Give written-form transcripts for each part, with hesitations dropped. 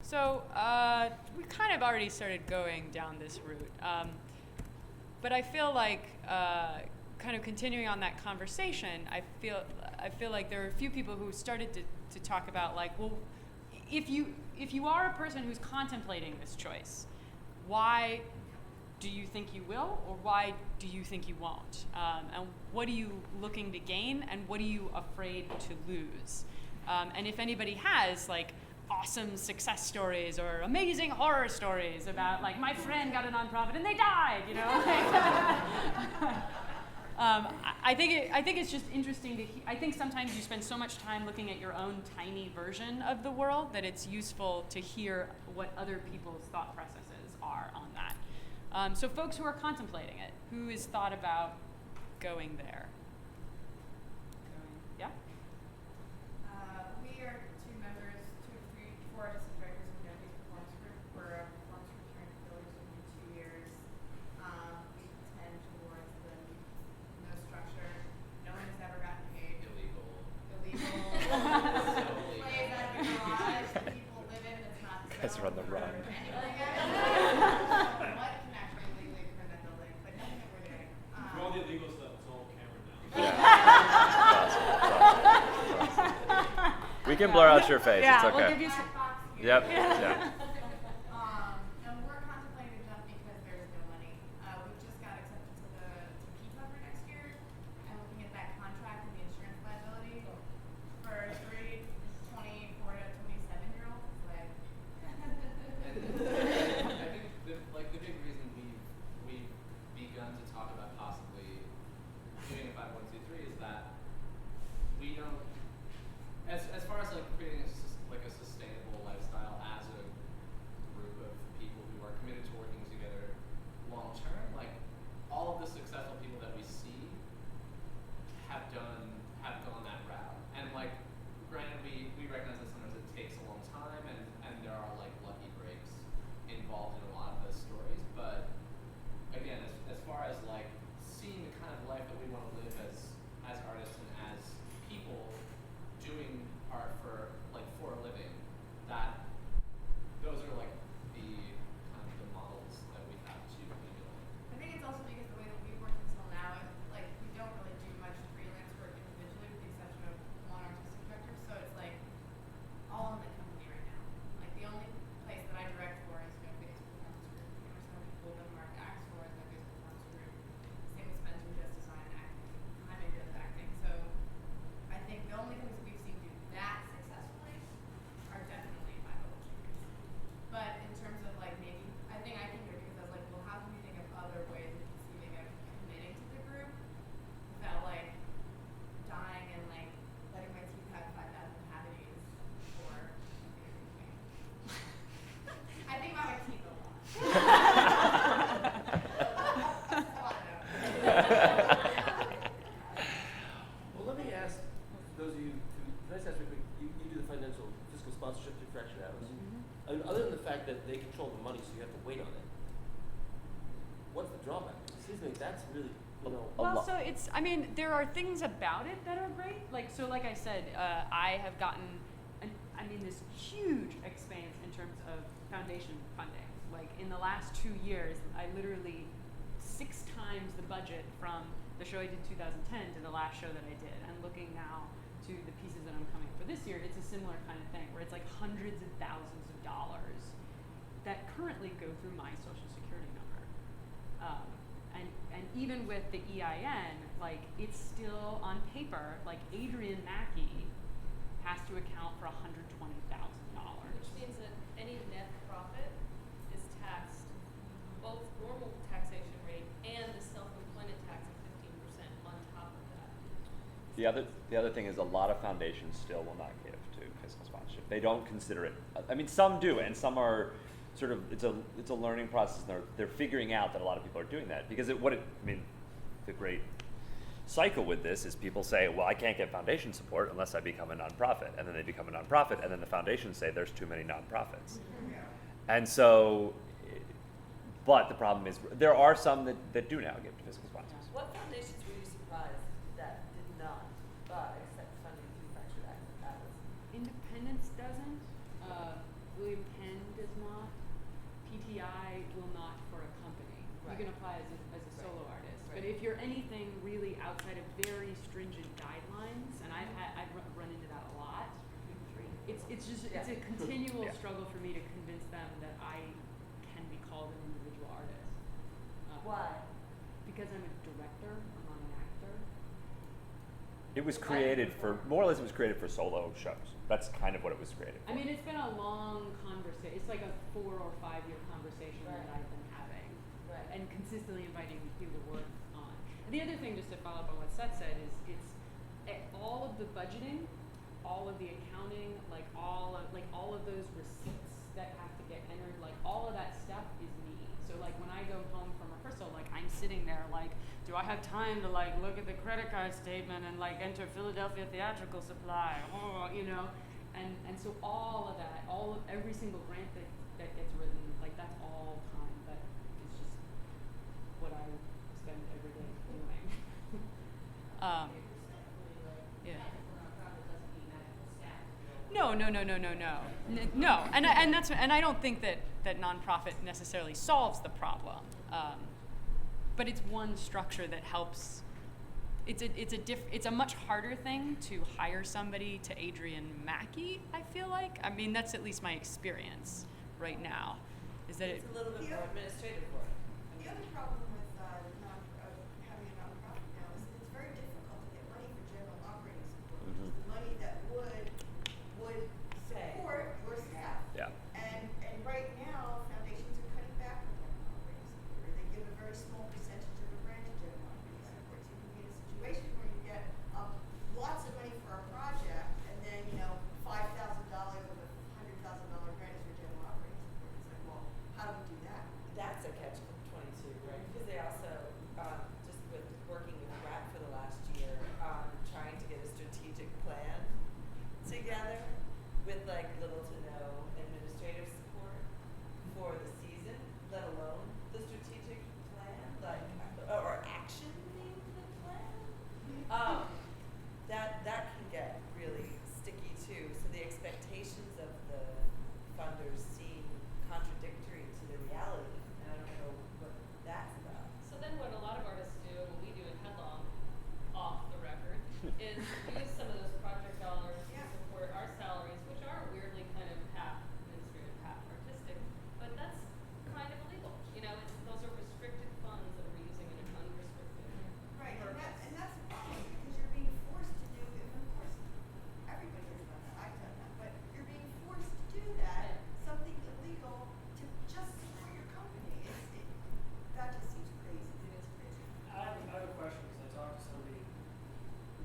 So we kind of already started going down this route, but I feel like kind of continuing on that conversation. I feel like there are a few people who started to talk about like, well, if you are a person who's contemplating this choice, why do you think you will, or why do you think you won't? And what are you looking to gain, and what are you afraid to lose? And if anybody has like awesome success stories or amazing horror stories about like my friend got a nonprofit and they died, you know. I think it's just interesting to. I think sometimes you spend so much time looking at your own tiny version of the world that it's useful to hear what other people's thought processes are on that. So folks who are contemplating it, who has thought about going there? Yeah? We are two members, four artistic directors of the Nephews Performance Group. We're a performance group here in Philly for 2 years. We tend towards the no structure. No one has ever gotten paid. Illegal. Plays out of the garage that people live in that's not the Guys are on the run. Anybody else? What can actually legally occur in that building, but nothing that we're doing. For all the illegal stuff, it's all camera now. Yeah. We can blur out your face. Yeah, it's okay. we'll give you Black box here. Yep. Yeah. And we're contemplating to jump because there's no money. We just got accepted to P-Cover next year, and looking at that contract and the insurance liability for 3 24 to 27-year-olds. Like, And I think the big reason we've begun to talk about possibly doing a 501c3 is that we don't, as far as like creating a sustainable lifestyle as a group of people who are committed to working together long term, like all of the successful people that we see have gone that route. And like granted we recognize that sometimes it takes a long time and there are like lucky breaks involved in a lot of those stories. But again, as far as like seeing the kind of life that we want to live as artists and as people doing art for a living, that those are like the kind of the models that we have to emulate. I think it's also because the way that we've worked until now, like we don't really do much freelance work individually, with the exception of one artistic director. So it's like all in the company right now. Like the only place that I direct for is No Face Performance Group. Emerson people that Mark acts for is No Face Performance Group. Same with Spencer, just design acting. Jaime does acting. So I think the only things that we've seen do that successfully are definitely 501c3s. But in terms of like maybe, I think I came here because I was like, well, how can we think of other ways of conceiving of committing to the group without like dying and like letting my teeth have 5,000 cavities or something. I think about my teeth a lot. That's a lot of them. Well, let me ask those of you who, can I just ask real quick, you do the financial fiscal sponsorship through Fractured Atoms. I mean, other than the fact that they control the money, so you have to wait on it, what's the drawback? It seems to me that's really, you know. Well, so it's, I mean, there are things about it that are great. Like I said, I have gotten, this huge expanse in terms of foundation funding. Like in the last 2 years, I literally 6 times the budget from the show I did in 2010 to the last show that I did. And looking now to the pieces that I'm coming for this year, it's a similar kind of thing where it's like hundreds of thousands of dollars that currently go through my social security number. And even with the EIN, like it's still on paper, like Adrian Mackey has to account for $120,000. Which means that any net profit is taxed both normal taxation rate and the self-employment tax of 15% on top of that. The other thing is a lot of foundations still will not give to fiscal sponsorship. They don't consider it. I mean, some do, and some are sort of. It's a learning process. And they're figuring out that a lot of people are doing that because the great cycle with this is people say, well, I can't get foundation support unless I become a nonprofit, and then they become a nonprofit, and then the foundations say there's too many nonprofits, and so. But the problem is there are some that do now give to fiscal sponsors. What foundations were you surprised that did not accept funding through Fractured Atoms? Independence doesn't. William Penn TI will not for a company. You can Right. apply as a Right. solo artist. But Right. if you're anything really outside of very stringent guidelines, and I've run into that a lot, it's just it's a Yeah. continual Yeah. struggle for me to convince them that I can be called an individual artist. Why? Because I'm a director, I'm not an actor. It was created for, more or less it was created for solo shows. That's kind of what it was created for. I mean, it's been a long conversation. It's like a 4 or 5 year conversation Right. that I've been having, Right. and consistently inviting you to work on. And the other thing, just to follow up on what Seth said, is all of the budgeting, all of the accounting, like all of those receipts that have to get entered, like all of that stuff is me. So like when I go home from rehearsal, like I'm sitting there like, do I have time to like look at the credit card statement and like enter Philadelphia Theatrical Supply, you know? And so all of that, every single grant that gets written, like that's all time that is just what I spend every day doing. Yeah. No. No, and I don't think that nonprofit necessarily solves the problem, but it's one structure that helps. It's a much harder thing to hire somebody to Adrian Mackey. I feel like. I mean, that's at least my experience right now. Is that It's a little bit Yeah. more administrative work. The other problem with having a nonprofit now is it's very difficult to get money for general operating support, which is the money that would support your staff. Yeah. And right now, foundations are cutting back on general operating support, or they give a very small percentage of a grant to general operating support. So you can be in a situation where you get lots of money for a project, and then $5,000 of a $100,000 grant is for general operating support. It's like, well, how do we do that? That's a catch-22, right? Because they also, just with working with RAP for the last year, trying to get a strategic plan together with like little to no administrative support for the season, let alone the strategic plan, like, or action being the plan. That can get really sticky too. So the expectations of the funders seem contradictory to the reality. And I don't know what that's about. So then what a lot of artists do, and what we do in Headlong, off the record, is use some of those project dollars to Yeah. support our salaries, which are weirdly kind of half administrative, half artistic, but that's kind of illegal. Those are restricted funds that we're using in an unrestricted Right, purpose. and that's the problem, because you're being forced to do, and of course, everybody has done that, I've done that, but you're being forced to do that, something illegal, to just support your company. That just seems crazy. It is crazy. I have a question because I talked to somebody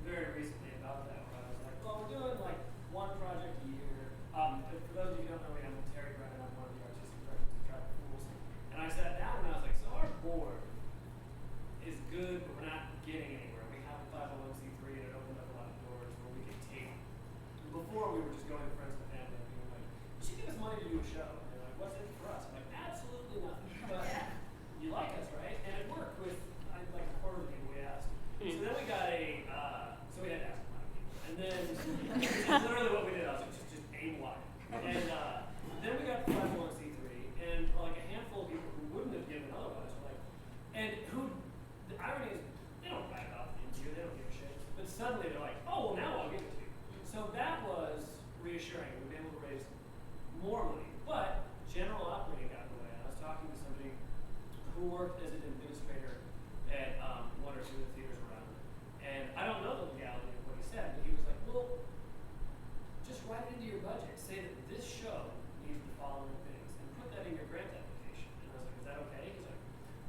very recently about that. Where I was like, well, we're doing like one project a year. But for those of you who don't know me, I'm Terry Brennan. I'm one of the artistic directors of Trapper Fools. And I sat down and I was like, so our board is good, but we're not getting anywhere. We have a 501c3 and it opened up a lot of doors where we could take. Before we were just going to friends and family and being like, you should give us money to do a show. And they're like, what's in it for us? I'm like, absolutely nothing. But you like us, right? And it worked with like a quarter of the people we asked. So then we got so we had to ask a lot of people. And then, which is literally what we did. I was like, just aim wide. And then we got the 501c3, and like a handful of people who wouldn't have given otherwise were like, and who, the irony is, they don't back off into you, they don't give a shit. But suddenly they're like, oh, well, now I'll give it to you. So that was reassuring. We were able to raise more money. But general operating got in the way. And I was talking to somebody who worked as an administrator at one or two of the theaters around. And I don't know the legality of what he said, but he was like, well, just write it into your budget. Say that this show needs the following things and put that in your grant application. And I was like, is that okay? He's like,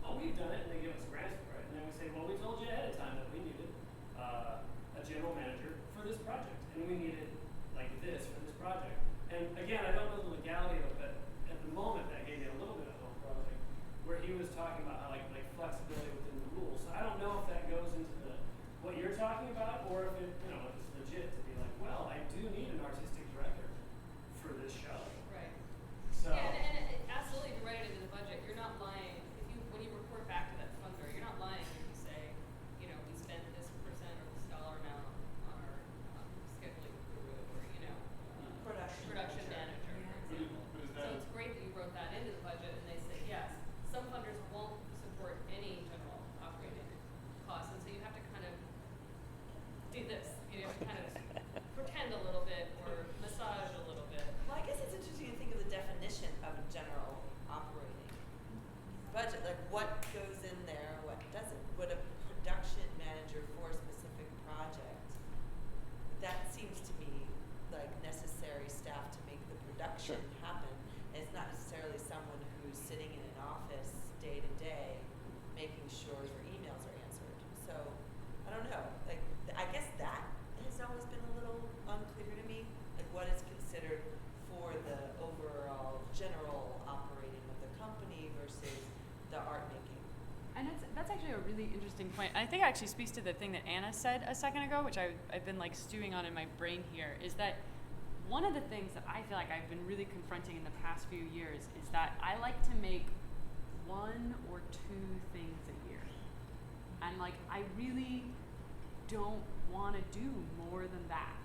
oh, we've done it, and they give us grants for it. And then we say, well, we told you ahead of time that we needed a general manager for this project. And we needed like this for this project. And again, I don't know the legality of it, but at the moment that gave me a little bit of hope. Where I was like, where he was talking about how like flexibility within the rules. So I don't know if that goes into what you're talking about, or if it, if it's legit to be like, well, I do need an artistic director for this show. Right. So Yeah, and it, absolutely, to write it into the budget, you're not lying. When you report back to that funder, you're not lying if you say, we spent this percent or this dollar amount on our scheduling guru or, Production production manager. manager, for example. But is So that- it's great that you wrote that into the budget and they say, budget, like what goes in there, what doesn't. Would a production manager for a specific project, that seems to me like necessary staff to make the production Sure. happen. And it's not necessarily someone who's sitting in an office day to day making sure your emails are answered. So, I don't know, like, I guess that has always been a little unclear to me, like what is considered for the overall general operating of the company versus the art making. And that's actually a really interesting point. And I think it actually speaks to the thing that Anna said a second ago, which I've been like stewing on in my brain here, is that one of the things that I feel like I've been really confronting in the past few years is that I like to make 1 or 2 things a year. And like I really don't want to do more than that.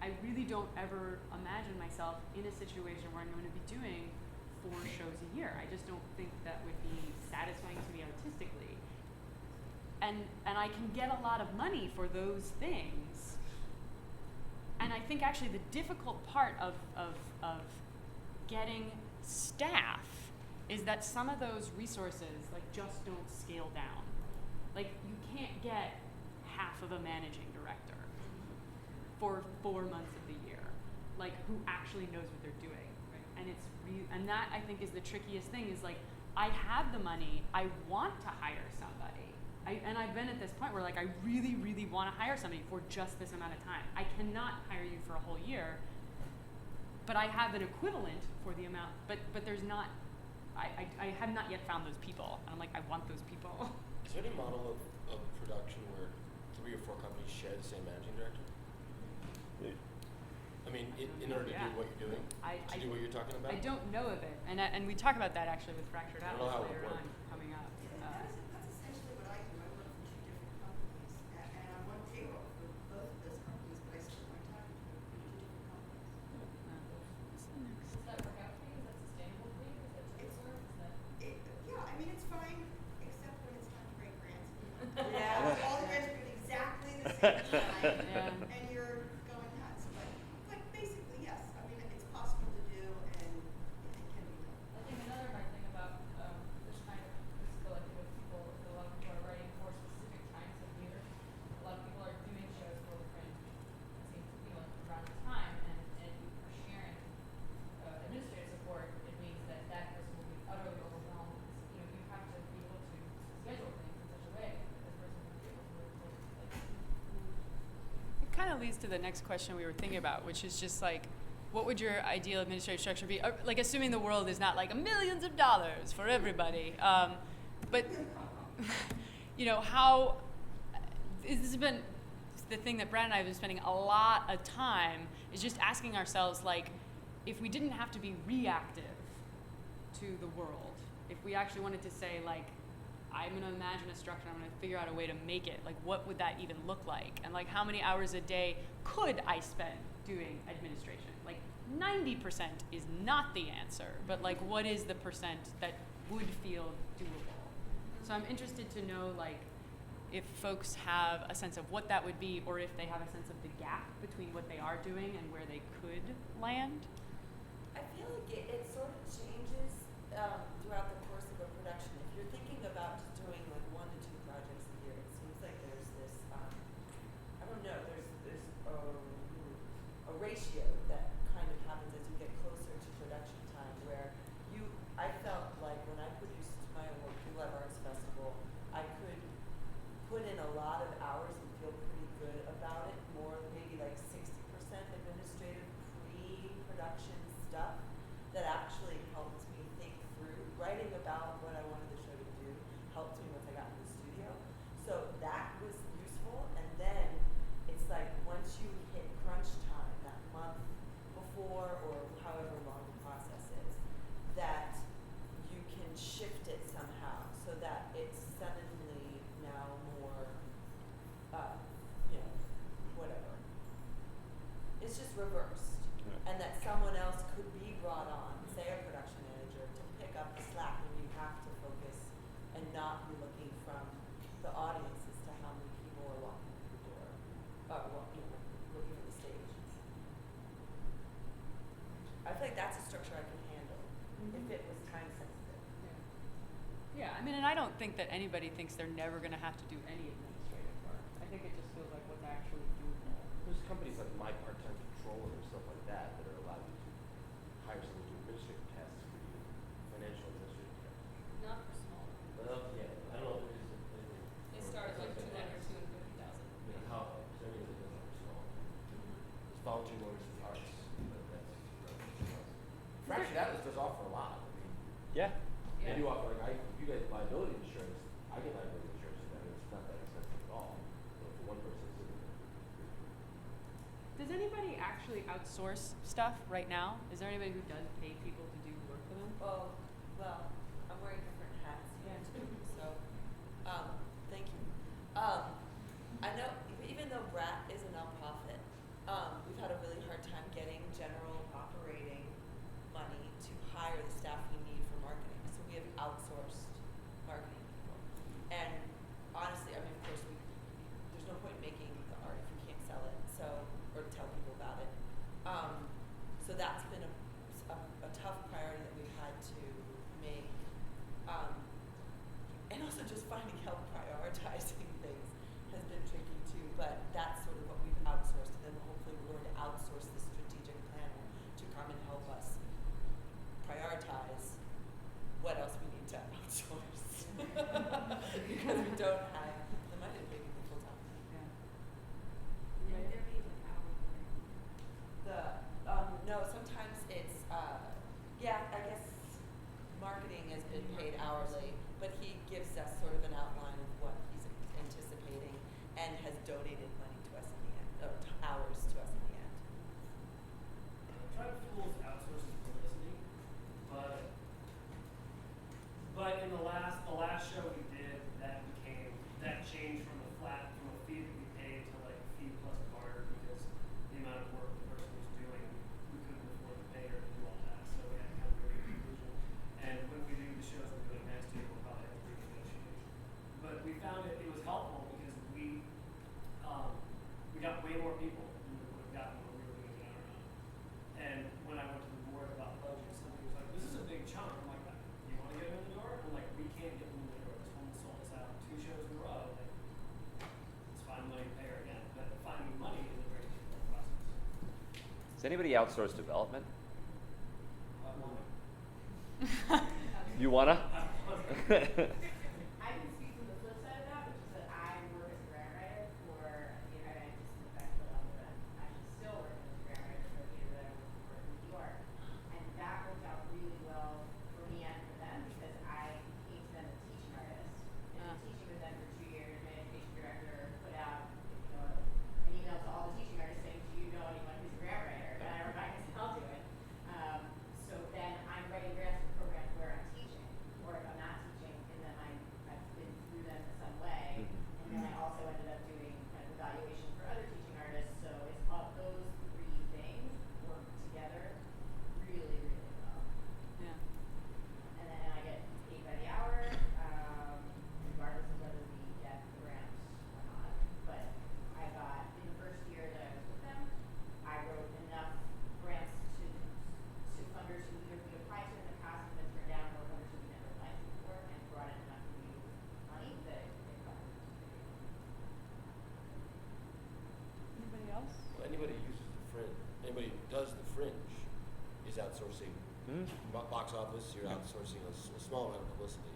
I really don't ever imagine myself in a situation where I'm going to be doing 4 shows a year. I just don't think that would be satisfying to me artistically. And I can get a lot of money for those things. And I think actually the difficult part of getting staff is that some of those resources like just don't scale down. Like you can't get half of a managing director for 4 months of the year, like who actually knows what they're doing. And it's and that I think is the trickiest thing is like I have the money, I want to hire somebody. And I've been at this point where like I really, really want to hire somebody for just this amount of time. I cannot hire you for a whole year, but I have an equivalent for the amount, but there's not, I have not yet found those people. And I'm like, I want those people. Is there any model of production where 3 or 4 companies share the same managing director? I mean, in order to Yeah. do what you're doing, to do what you're talking about? I don't know of it. And we talk about that actually with Fractured I don't know Atlas how it would later work. on coming up. That's essentially what I do. I work for 2 different companies, and I'm on payroll for both of those companies, but I split my time between 2 different companies. Does that work out for you? Is that sustainable for you? Is that It's- typical? Is that? Yeah, I mean, it's fine, except when it's time to break grants. Yeah. All the grants are doing exactly the same time, Yeah. and you're going nuts. But basically, yes, I mean, it's possible to do, and it can be done. I think another hard thing about this kind of this collective of people is a lot of people are writing for specific times of year. A lot of people are doing shows for the print, it seems, you know, around this time, and if you are sharing administrative support, it means that that person will be utterly overwhelmed. You know, you have to be able to schedule things in such a way that this person will be able to like. It kind of leads to the next question we were thinking about, which is just like, what would your ideal administrative structure be? Like, assuming the world is not like millions of dollars for everybody, but you know, how this has been the thing that Brad and I have been spending a lot of time is just asking ourselves, like, if we didn't have to be reactive to the world, if we actually wanted to say, like, I'm going to imagine a structure, I'm going to figure out a way to make it, like, what would that even look like? And, like, how many hours a day could I spend doing administration? Like, 90% is not the answer, but, like, what is the percent that would feel doable? So I'm interested to know, like, if folks have a sense of what that would be, or if they have a sense of the gap between what they are doing and where they could land. I feel like it sort of changes throughout the course of a production. If you're thinking about just doing like 1 to 2 projects a year, it seems like there's this, I don't know, there's a ratio that kind of happens as you get closer to production time where I felt like when I produced my own work, Blue Live Arts Festival, I could put in a lot of hours and feel pretty good about it, more maybe like 60% administrative pre-production stuff that actually helped me think through. Writing about what I wanted the show to do helped me once I got in the studio. So that was useful, and then it's like once you hit crunch time, that month before or however long the process is, that you can shift it somehow so that it's suddenly now more, you know, whatever. It's just reversed. Yeah. And that someone else could be brought on, say a production manager, to pick up the slack when you have to focus and not be looking from the audience as to how many people are walking through the door, you know, looking at the stage. I feel like that's a structure I can handle if it was time sensitive. Yeah, Yeah, I mean, and I don't think that anybody thinks they're never going to have to do any administrative work. I think it just feels like what's actually doable. There's companies like My Part-Time Controller or stuff like that that are allowed you to hire someone to do administrative tasks for you, financial administrative tasks. Not for small. Well, yeah, I don't know if there is anything. They start at like 200, 250,000. I mean, how, so I mean, it doesn't are small. There's volunteer lawyers in arts, but that's relatively small. Fractured Atlas does offer a lot. I mean, Yeah. they do offer, like, if you guys have liability insurance, I get liability insurance, and it's not that expensive at all. So for one person, it's Does anybody actually outsource stuff right now? Is there anybody who does pay people to do work for them? Well, I'm wearing different hats here too, so, thank you. I know, even though BRAT is a nonprofit, we've had a really hard time getting general operating money to hire the staff we need for marketing, so we have outsourced marketing people. And honestly, I mean, of course, there's no point making the art if you can't sell it, so, or tell people about it. So that's been a tough priority that we've had to make. And also just finding help prioritizing things has been tricky too, but that's sort of what we've outsourced, and then hopefully we're going to outsource the strategic planner to come and help us prioritize what else we need to outsource. Because we don't have the money to pay people full time. Yeah. And they're paid like hourly, right? No, sometimes it's, yeah, I guess marketing has been paid hourly, but he gives us sort of an outline of what he's anticipating and has donated money to us in the end, hours to us in the end. Tribe Tools outsources publicity, but in the last show we did, that changed from a fee that we paid to like fee plus barter, because the amount of work the person was doing, we couldn't afford to pay her to do all that, so we had to come to a conclusion. And when we do the shows we're doing next year, we'll probably have to renegotiate. But we found it was helpful because we got way more people than we would have gotten when we were doing it on our own. And when I went to the board about budget, somebody was like, "This is a big chunk." I'm like, "You want to get them in the door?" I'm like, "We can't get them in the door. This woman sold us out 2 shows in a row. Like, let's find money to pay her again." But finding money is a very difficult process. Does anybody outsource development? You wanna? I can speak from the flip side of that, which is that I work as a grant writer for a theater that I just effectively on the actually still working as a grant writer for a theater that I work for in New York. And that worked out really well for me and for them because I came to them as a teaching artist. And I've been teaching with them for 2 years. My education director put out an email to all the teaching artists saying, "Do you know anyone who's a grant writer?" And I remind myself to it. So then I'm writing grants for programs where I'm teaching, or if I'm not teaching, and then I've been through them in some way. And then I also ended up doing kind of evaluation for other teaching artists. So it's all those 3 things work together really, really well. Yeah. And then I get paid by the hour, regardless of whether we get the grants or not. But I got, in the first year that I was with them, I wrote enough grants to funders who either we applied to in the past and been turned down, or funders who we never applied to before, and brought in enough new money that it covered. Anybody else? Well, anybody who uses the fringe, anybody who does the fringe is outsourcing box office, you're outsourcing a small amount of publicity.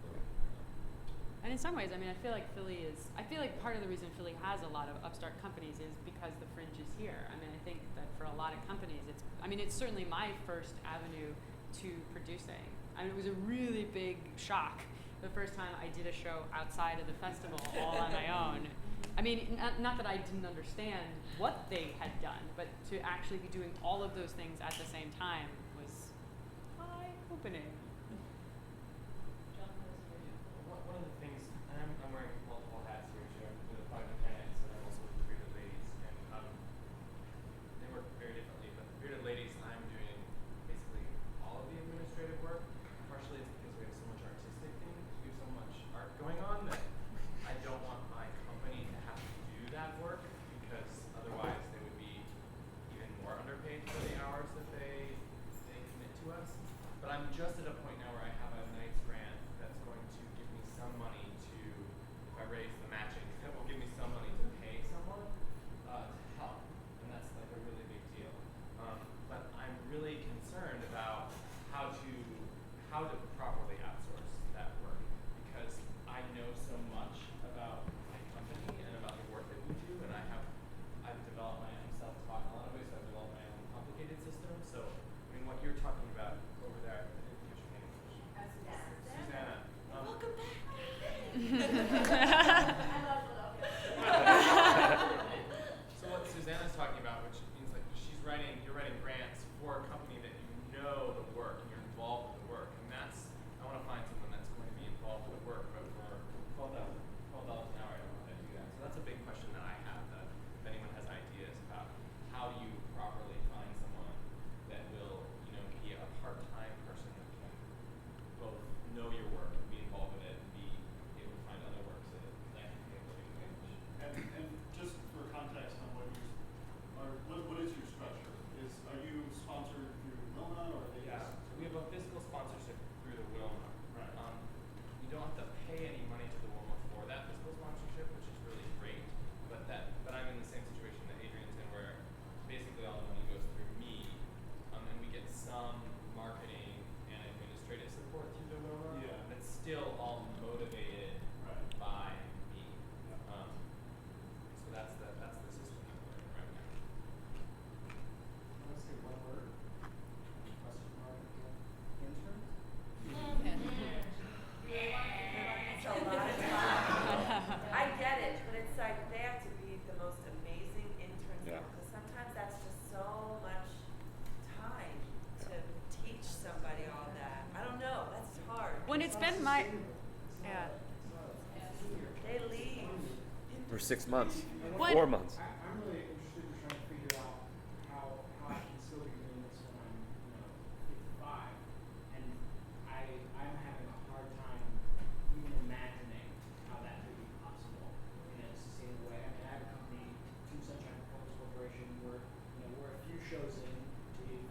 So, And in some ways, I mean, I feel like part of the reason Philly has a lot of upstart companies is because the fringe is here. I mean, I think that for a lot of companies, it's certainly my first avenue to producing. I mean, it was a really big shock the first time I did a show outside of the festival all on my own. I mean, not that I didn't understand what they had done, but to actually be doing all of those things at the same time was eye-opening. One of the things, and I'm wearing multiple hats here too. I'm with the product mechanics, and I'm also with the Bearded Ladies, and they work very differently. But the Bearded Ladies, I'm doing basically all of the administrative work. Partially it's because we have so much artistic things, we have so much art going on that I don't want my company to have to do that work, because otherwise they would be even more underpaid for the hours that they commit to us. But I'm just at a about over there. I didn't catch your name. Susanna. Welcome back. I love Philadelphia. So what Susanna's talking about, which means like you're writing grants for a company that you know the work and you're involved with the work, and that's I want to find someone that's going to be involved with the work, but for $12 an hour, I don't know how to do that. So that's a big question that I have. That if anyone has ideas about how do you properly find someone that will, be a part-time person that can both know your work and be involved with it and be able to find other work so that they can pay a living wage. And just for context on what is your structure? Are you sponsored through Wilma or are they Yeah, so we have a physical sponsorship through the Wilma. Right. You don't have to pay any money to the Wilma for that physical sponsorship, which is really great. But I'm in the same situation that Adrian's in, where basically all the money goes through me, and we get some marketing and administrative support through the Wilma. Yeah. But it's still all motivated Right. by me. Yeah. So that's the system that we're in right now. I want to say one word. Question mark again. Interns? It's a lot of time. I get it, but it's like they have to be the most amazing interns Yeah. because sometimes that's just so much time to teach somebody all that. I don't know, that's hard. When it's been my, yeah. They leave. For 6 months, What- 4 months. I'm really interested in trying to figure out how I can still be doing this when I'm, 55. And I'm having a hard time even imagining how that could be possible in a sustainable way. I mean, I have a company, Team Sunshine Performance Corporation, where, we're a few shows in. We've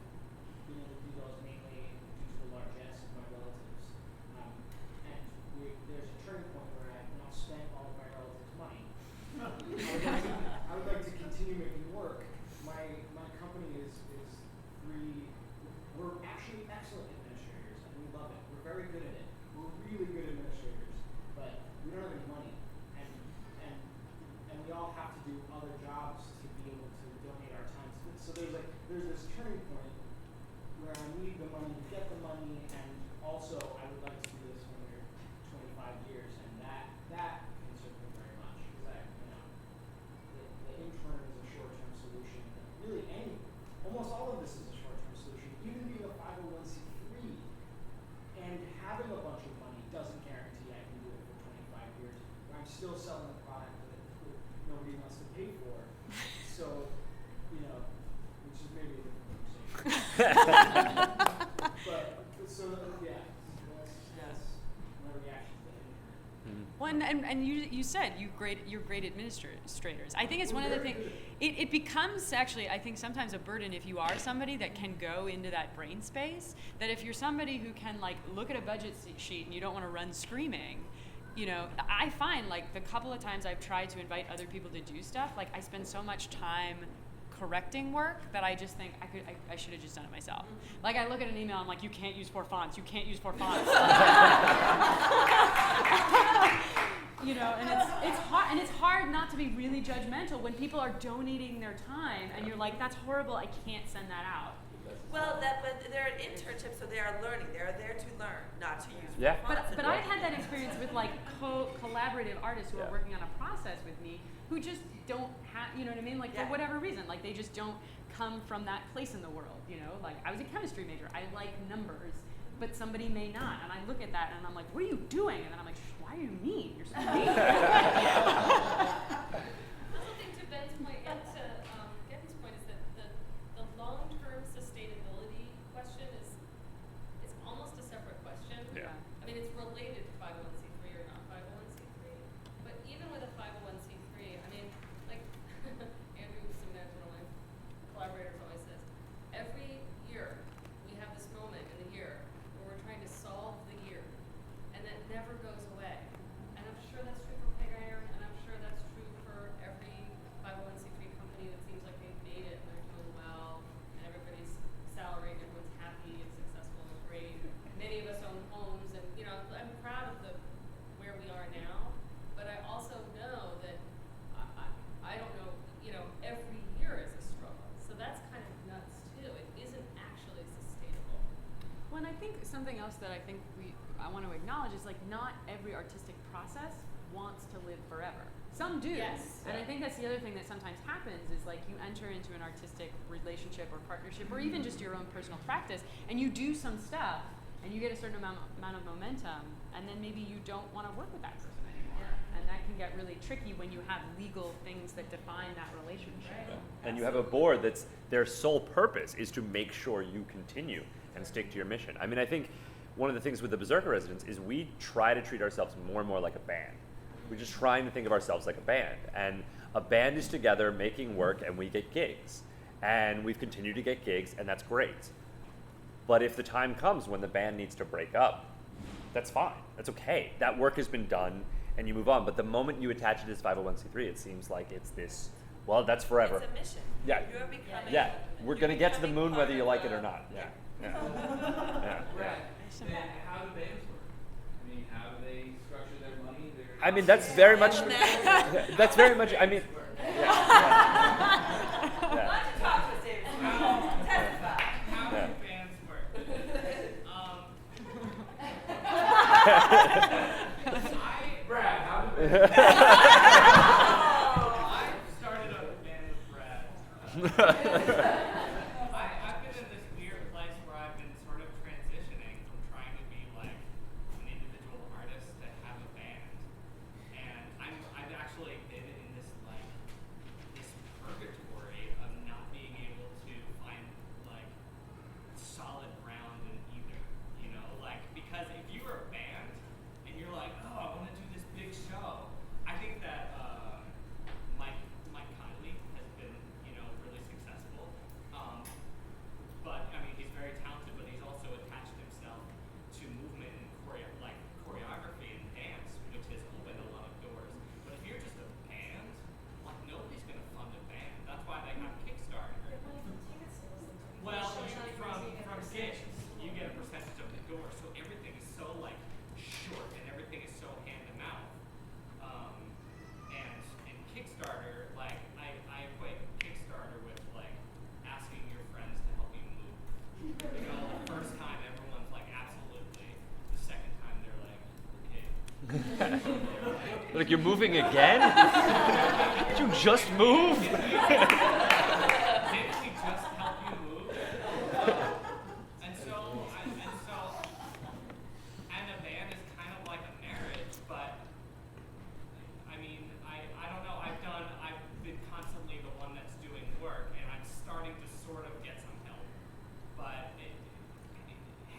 been able to do those mainly due to the largesse of my relatives. And there's a turning point where I've now spent all of my relatives' money. I would like to continue making work. My company is three. We're actually excellent administrators, and we love it. We're very good at it. We're really good administrators, but we don't have any money, and we all have to do other jobs to be able to donate our time. So there's this turning point where I need the money to get the money, and also I would like to do this when we're 25 years, and that concerns me very much because the intern is a short-term solution. Really, almost all of this is a short-term solution. Even being a 501c3 and having a bunch of money doesn't guarantee I can do it for 25 years. I'm still selling a product that nobody wants to pay for. So, which is maybe a different conversation. But so yeah, that's my reaction to the intern. Well, and you said you're great administrators. I think it's one of the things. It becomes actually, I think, sometimes a burden if you are somebody that can go into that brain space. That if you're somebody who can look at a budget sheet and you don't want to run screaming, I find the couple of times I've tried to invite other people to do stuff, I spend so much time correcting work that I just think I should have just done it myself. I look at an email, I'm like, you can't use 4 fonts. You can't use 4 fonts. And it's hard, and it's hard not to be really judgmental when people are donating their time, and you're like, that's horrible. I can't send that out. Well, but they're an internship, so they are learning. They are there to learn, not to use. Yeah. But I've had that experience with collaborative artists who are working on a process with me who just don't have, you know what I mean? For whatever reason, they just don't come from that place in the world, I was a chemistry major. I like numbers, but somebody may not. And I look at that and I'm like, what are you doing? And then I'm like, why are you mean? You're so mean. Also think to Ben's point and to Kevin's point is that the long-term sustainability question is almost a separate question. Yeah. I mean, it's related to 501c3 or not 501c3, but even with a 501c3, I mean, Andrew Simonette, one of my collaborators, always says, every year we have this moment in the year where we're trying to solve the year, and that never goes away. And I'm sure that's true for Peg Iron, and I'm sure that's true something else that I think I want to acknowledge is like not every artistic process wants to live forever. Some do. Yes. And I think that's the other thing that sometimes happens is like you enter into an artistic relationship or partnership or even just your own personal practice and you do some stuff and you get a certain amount of momentum and then maybe you don't want to work with that person anymore. And that can get really tricky when you have legal things that define that relationship. And you have a board that's their sole purpose is to make sure you continue and stick to your mission. I mean, I think one of the things with the Berserker residents is we try to treat ourselves more and more like a band. We're just trying to think of ourselves like a band. And a band is together making work and we get gigs. And we've continued to get gigs and that's great. But if the time comes when the band needs to break up, that's fine. That's okay. That work has been done and you move on. But the moment you attach it as 501c3, it seems like it's this, well, that's forever. It's a mission. Yeah. You're becoming. Yeah. We're you're going to get to the becoming moon whether part you of like it the- or not. Yeah. Yeah. Right. Yeah. Then how do bands work? I mean, how do they structure their money? I mean, that's very much, that's very much, I mean, yeah. Why don't you talk to us, David? Testify. How Yeah. do bands work? Brad, how do Oh. I started up a band with Brad. I've been in this weird place where I've been sort of transitioning from trying to be like an individual artist to have a band, and I've actually been in this like this purgatory of not being able to find like solid ground in either, you know, like because if you were a band and you're like, oh, I want to do this big show, I think that Mike Kiley has been, you know, really successful. But I mean, he's very talented, but he's also attached himself to movement and choreography and dance, which has opened a lot of doors. But if you're just a band, like nobody's gonna fund a band. That's why they have Kickstarter. Well, from gigs, you get a percentage of the door, so everything is so like short and everything is so hand to mouth. And Kickstarter, like I equate Kickstarter with like asking your friends to help you move. You know, the first time everyone's like absolutely. The second time they're like, okay. Like, you're moving again? Did you just move? Didn't we just help you move? And a band is kind of like a marriage, but I mean, I don't know. I've been constantly the one that's doing work, and I'm starting to sort of get some help. But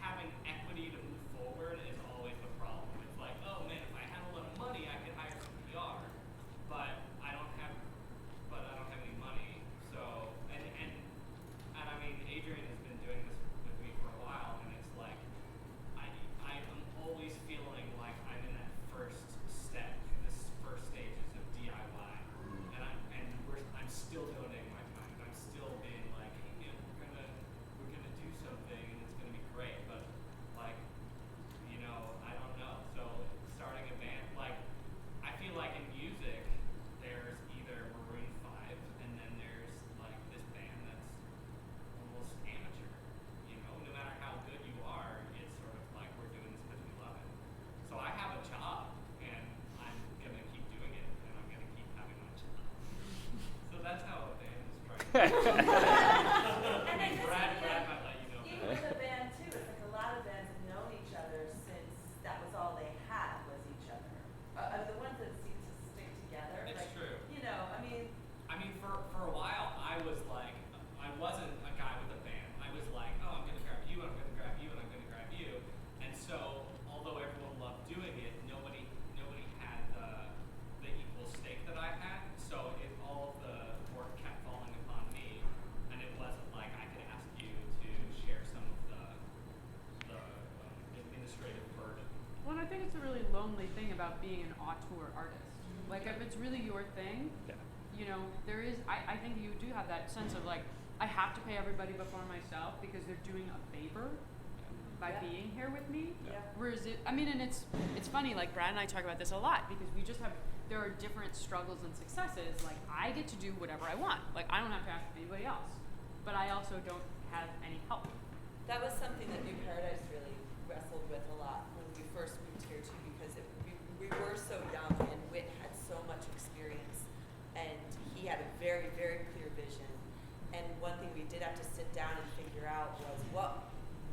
having equity to move forward is always the problem. It's like, oh man, if I had a little money, I could hire some PR, but I don't have any money. So and I mean, Adrian has been doing this with me for a while, and it's like I'm always feeling like I'm in that first step, this first stages of DIY, and I'm still donating my time. I'm still being like, hey man, we're gonna do something, and it's gonna be great, but like, you know, I don't know. So starting a band, like, I feel like in music, there's either Maroon 5, and then there's like this band that's almost amateur. You know, no matter how good you are, it's sort of like we're doing this because we love it. So I have a job, and I'm gonna keep doing it, and I'm gonna keep having my job. So that's how a band is structured. And I guess Brad even- might let you know. Even with a band too, it's like a lot of bands have known each other since that was all they had was each other. The ones that seem to stick together. It's like, true. You know, I mean, For a while, I was like, I wasn't a guy with a band. I was like, oh, I'm gonna grab you, and I'm gonna grab you, and I'm gonna grab you. And so, although everyone loved doing it, nobody had the equal stake that I had. So all of the work kept falling upon me, and it wasn't like I could ask you to share some of the administrative burden. Well, and I think it's a really lonely thing about being an auteur artist. Like, if it's really your thing, Yeah. you know, there is, I think you do have that sense of like, I have to pay everybody before myself because they're doing a favor by Yeah. being here with me. Yeah. Whereas I mean, and it's funny, like Brad and I talk about this a lot because we just there are different struggles and successes. Like, I get to do whatever I want. Like, I don't have to ask anybody else. But I also don't have any help. that was something that New Paradise really wrestled with a lot when we first moved here too, because we were so young and Whit had so much experience, and he had a very, very clear vision. And one thing we did have to sit down and figure out was what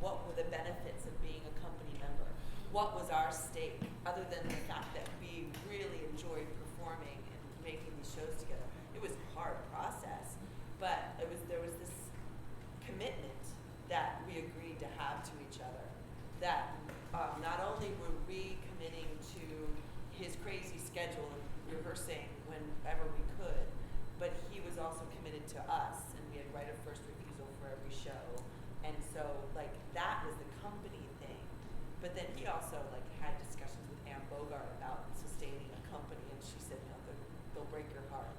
were the benefits of being a company member? What was our stake, other than the fact that we really enjoyed performing and making these shows together? It was a hard process, but there was this commitment that we agreed to have to each other. That not only were we committing to his crazy schedule and rehearsing whenever we could, but he was also committed to us, and we had right of first refusal for every show. And so, like, that was the company thing. But then he also, like, had discussions with Anne Bogart about sustaining a company, and she said, no, they'll break your heart.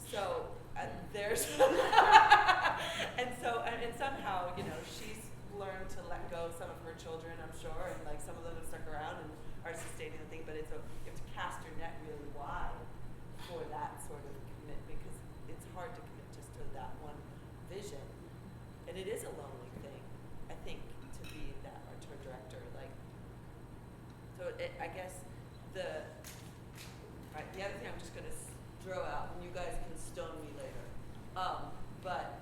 So, there's, and somehow, you know, she's learned to let go of some of her children, I'm sure, and, like, some of them have stuck around and are sustaining the thing, but you have to cast your net really wide for that sort of commitment, because it's hard to commit just to that one vision. And it is a lonely thing, I think, to be that art director. Like, so I guess the other thing I'm just going to throw out, and you guys can stone me later, but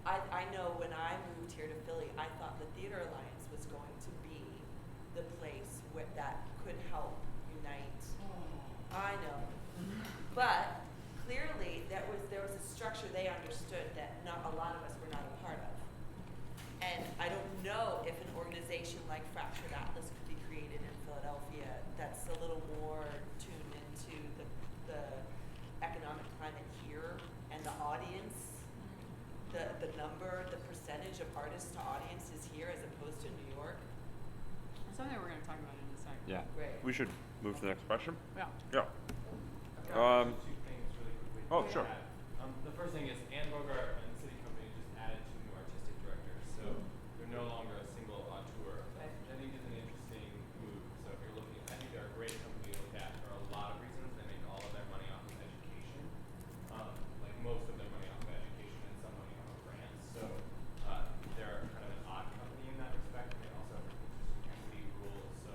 I know when I moved here to Philly, I thought the Theater Alliance was going to be the place that could help unite. I know. But clearly there was a structure they understood that not a lot of us were not a part of. And I don't know if an organization like Fractured Atlas could be created in Philadelphia that's a little more tuned into the economic climate here and the audience, the number, the percentage of artists to audiences here as opposed to New York. Something we're going to talk about in a second. Yeah. Great. We should move to the next question. Yeah. Yeah. I've got two things really quickly. Oh, to sure. add. The first thing is Anne Bogart and the City Company just added 2 new artistic directors, so they're no longer a single auteur, Okay. which I think is an interesting move. So if you're looking, I think they're a great company to look at for a lot of reasons. They make all of their money off of education, like most of their money off of education and some money off of grants. So they're kind of an odd company in that respect. They also have interesting equity rules, so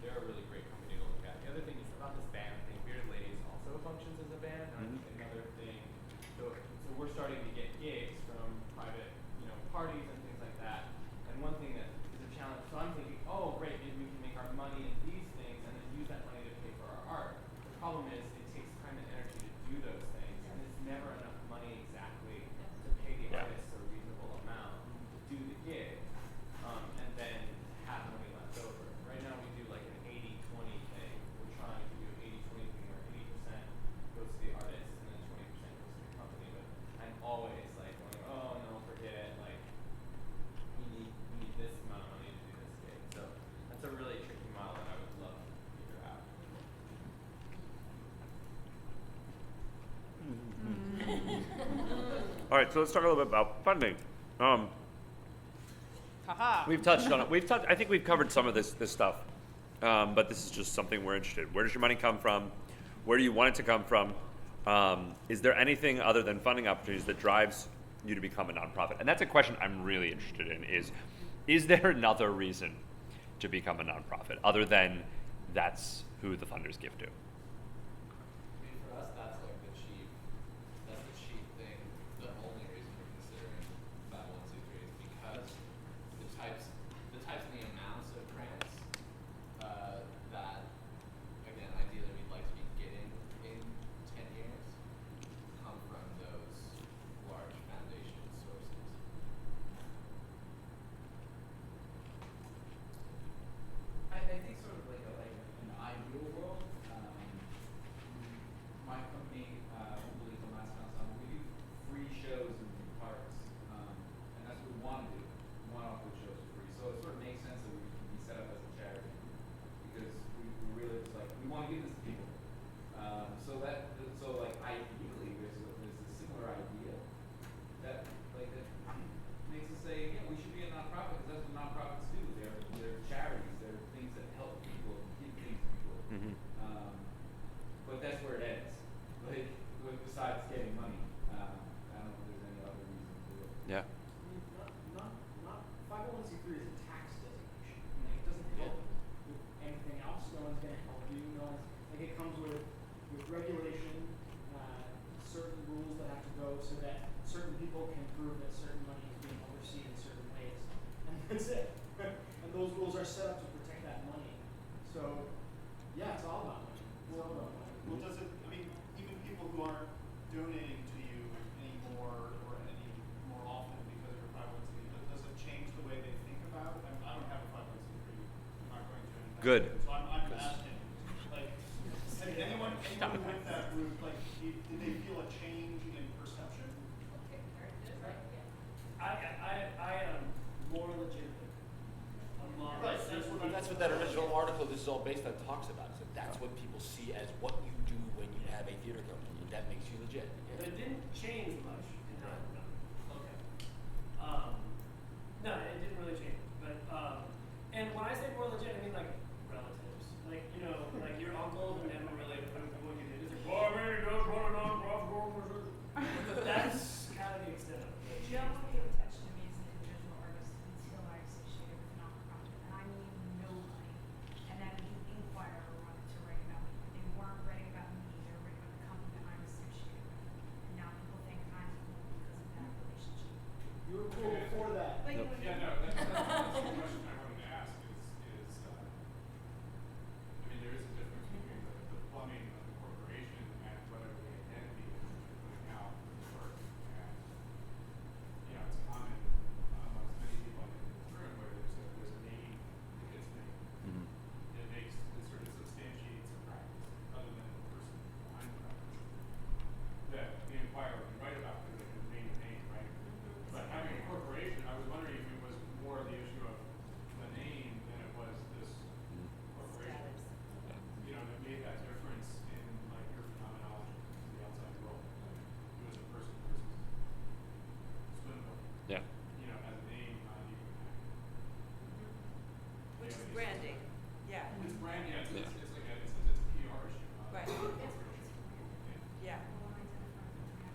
they're a really great company to look at. The other thing is about this band thing. Bearded Ladies also functions as a band. And I think another thing. So we're starting to get gigs from private, parties and things like that. And one thing that is a challenge. So I'm thinking, oh, great, maybe we can make our money in these things and then use that money to pay for our art. The problem is it takes time and energy to do those things, and it's never enough money exactly to pay the Yeah. artists a reasonable amount to do the gig, and then have money left over. Right now we do like an 80-20 thing. We're trying to do 80-20 thing where 80% goes to the artist and then 20% goes to the company. But I'm always like going, oh no, forget it. Like we need this amount of money to do this gig. So that's a really tricky model that I would love to figure out. All right, so let's talk a little bit about funding. Haha. We've touched on it. I think we've covered some of this stuff, but this is just something we're interested in. Where does your money come from? Where do you want it to come from? Is there anything other than funding opportunities that drives you to become a nonprofit? And that's a question I'm really interested in. Is there another reason to become a nonprofit other than that's who the funders give to? I mean, for us, that's the chief thing. The only reason we're considering 5123 is because the types and the amounts of grants that, again, ideally we'd like to be getting in 10 years come from those large foundation sources. I think sort of like an ideal world. My company, Hoopleys and Last Ensemble, we do free shows in parks, and that's what we want to do. We want to offer shows for free, so it sort of makes sense that we can be set up as a charity because we really just like we want to give this to people. So like ideally, there's a similar idea that makes us say, yeah, we should be a nonprofit because that's what nonprofits do. They're charities. They're things that help people, give things to people. Mm-hmm. But that's where it ends. Like, besides getting money, I don't know if there's any other reason to do it. Yeah. Not 501c3 is a tax people can prove that certain money is being overseen in certain ways, and that's it. And those rules are set up to protect that money. So, yeah, it's all about money. It's all about money. Well, does it, I mean, even people who aren't donating to you anymore or any more often because you're 501c, does it change the way they think about it? I don't have a 501c3. I'm not going to anytime. Good. So I'm asking, like, anyone with that group, like, did they feel a change in perception? I am more legitimate among Right, That's what that original article this is all based on talks about. So that's what people see as what you do when you have a theater company. That makes you legit. But it didn't change much in how it's done. Okay. No, it didn't really change. But and when I say more legit, I mean like relatives. Like, you know, like your uncle who never really approved of what you did. It's like, oh, man, you don't run a non-profit organization. That's kind of the extent of it. You don't pay attention to me as an individual artist until I associate with a non-profit, and I mean nobody. And then the Inquirer wanted to write about me, but they weren't writing about me, they were writing about the company that I'm associated with. And now people think I'm cool because of that relationship. You were cool before that. Like, Nope. you Yeah, know, no, that's the question I wanted to ask is, I mean, there is a difference between the plumbing of the corporation and whatever the identity is that you're putting out for the work. And, you know, it's common amongst many people in this room where there's a name that gets made. Mhm. It sort of substantiates a practice, other than the person behind the practice, that the Inquirer can write about because they can name a name, right? But having a corporation, I was wondering if it was more the issue of the name than it was this corporation. You know, that made that difference in like your phenomenology to the outside world. Like, it was a person versus Swindle. Yeah. You know, as a name, not even an act. Which Yeah, is it's- branding. Yeah. It's brand, yeah, it's Yeah. like it's a PR issue. Not Right. a corporation. Yeah. Yeah.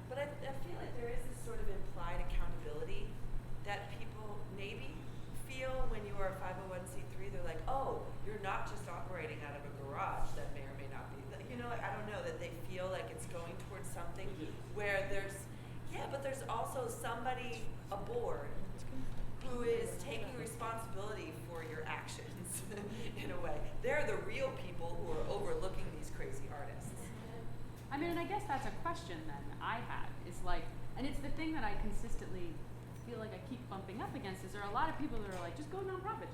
But I feel like there is this sort of implied accountability that people maybe feel when you are a 501c3. They're like, oh, you're not just operating out of a garage that may or may not be. You know, like, I don't know, that they feel like it's going towards something where there's, yeah, but there's also somebody, a board, who is taking responsibility for your actions in a way. They're the real people who are overlooking these crazy artists. I mean, and I guess that's a question then I have, is like, and it's the thing that I consistently feel like I keep bumping up against, is there are a lot of people that are like, just go nonprofit,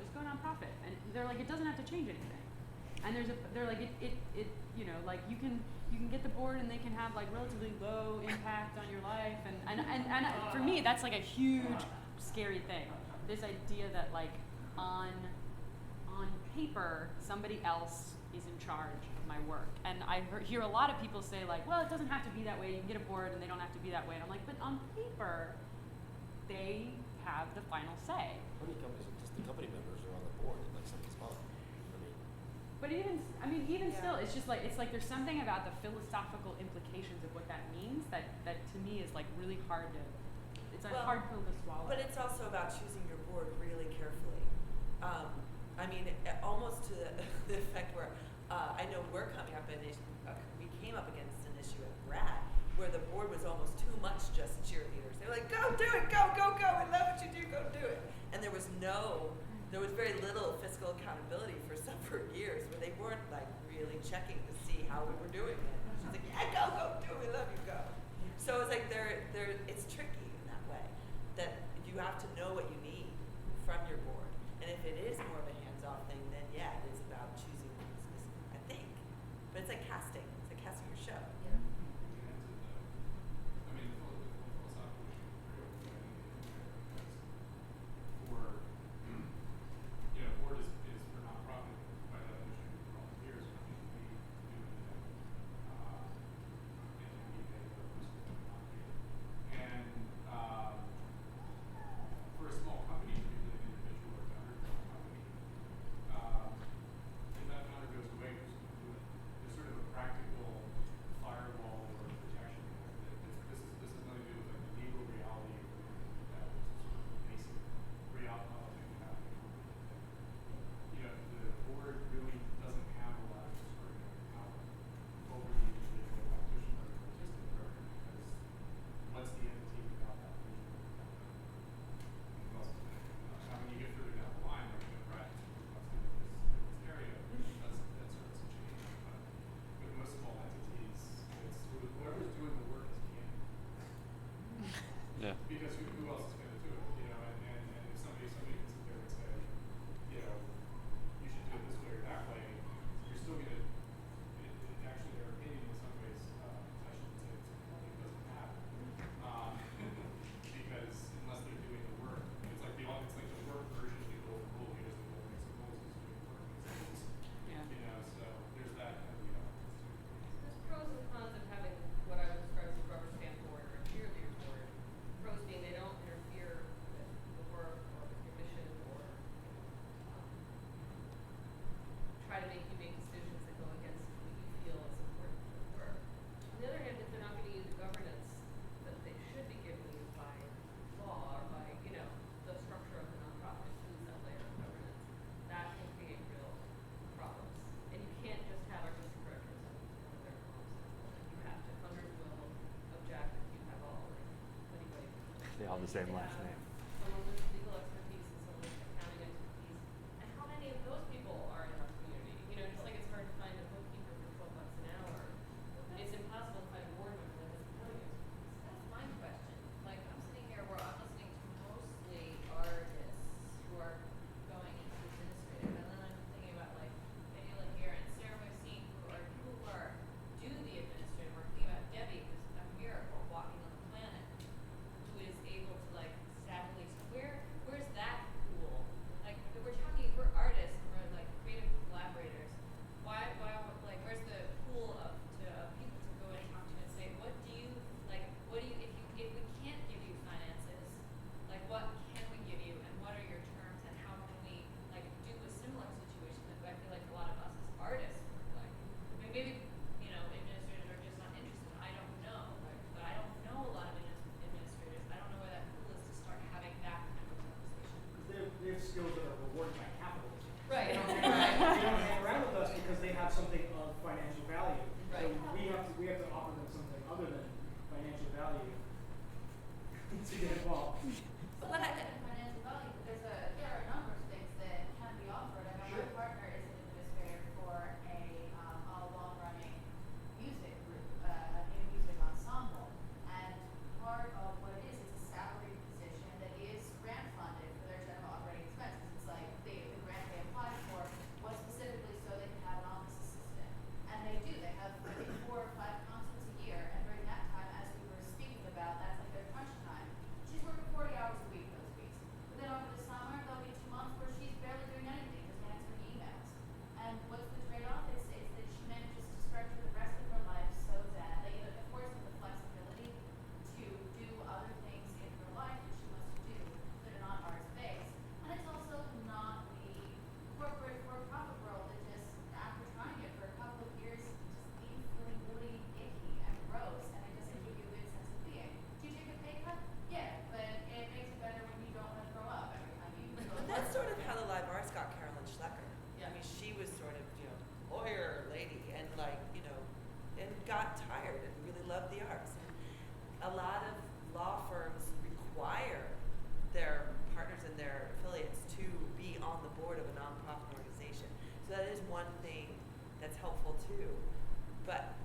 and they're like, it doesn't have to change anything. And they're like, it you know, like you can get the board and they can have like relatively low impact on your life, and for me that's like a huge scary thing. This idea that like on paper somebody else is in charge of my work, and I hear a lot of people say like, well, it doesn't have to be that way. You can get a board and they don't have to be that way. And I'm like, but on paper, they have the final say. Many companies, just the company members are on the board, like something's fine. I mean, But even Yeah. still, it's just like there's something about the philosophical implications of what that means that to me is like really hard to. It's a Well, hard pill to swallow. But it's also about choosing your board really carefully. I mean, almost to the effect where I know we're coming up we came up against an issue at Brad where the board was almost too much just cheerleaders. They were like, go do it, go, go, go, we love what you do, go do it. And there was very little fiscal accountability for years where they weren't like really checking to see how we were doing it. She's like, yeah, go, do it, we love you, go. So it's like it's tricky in that way, that you have to know what you need from your board. And if it is more of a hands-off thing, then yeah, it is about choosing I think. But it's like casting. It's like casting your show. I mean, the philosophical issue is very open. For, you know, board is for nonprofit by definition for volunteers. I mean, we do it, and we pay for the person not paid. on the same to last have name. someone with legal expertise and someone with accounting expertise. And how many of those people are in our community? You know, just like it's hard to find a bookkeeper for $12 an hour. It's impossible to find a board member that has accounting expertise. That's my question. Like, I'm sitting here where I'm listening to mostly artists who are going into administrative, and then I'm thinking about like Daniela here and Sarah Moisine, who are people who are do the administrative work. Thinking about Debbie, who's a miracle walking on the planet, who is able to like savvily. Where's that pool? Like, if we're artists, and we're like creative collaborators. Why like where's the pool of people to go and talk to and say, what do you if we can't give you finances, like what can we give you and what are your terms and how can we like do a similar situation that I feel like a lot of us as artists work like. I mean, maybe, you know, administrators are just not interested. I don't know. But I don't know a lot of administrators. I don't know where that pool is to start having that kind of conversation. Because they have skills that are rewarded by capitalism. Right. They don't hang around with us because they have something of financial value. Right. So we have to offer them something other than financial value to get involved. But when I get financial value, there are a number of things that can be offered. I know Sure. my partner is an administrator for a long-running music group, a new music ensemble, and part of what it is a salaried position that is grant funded for their general operating expenses. It's like the grant they applied for was specifically so they could have an office assistant, and they do. They have I think 4 or 5 concerts a year, and during that time, as we were speaking about, that's like their crunch time. She's working 40 hours a week those weeks. But then over the summer, there'll be 2 months where she's barely doing anything, just answering emails. And what's the trade-off? It's that she manages to structure the rest of her life so that, like, it affords her the flexibility to do other things in her life that she wants to do that are not arts-based. And it's also not the corporate for-profit world that just, after trying it for a couple of years, just leaves feeling really icky and gross, and it doesn't give you a good sense of being. Do you take a pay cut? Yeah, but it makes it better when you don't want to grow up every time you go. But that's sort of how the live arts got Carolyn Schlecker. Yeah. I mean, she was sort of, you know, lawyer lady and like, you know, and got tired and really loved the arts. And a lot of law firms require their partners and their affiliates to be on the board of a nonprofit organization. So that is one thing that's helpful too. But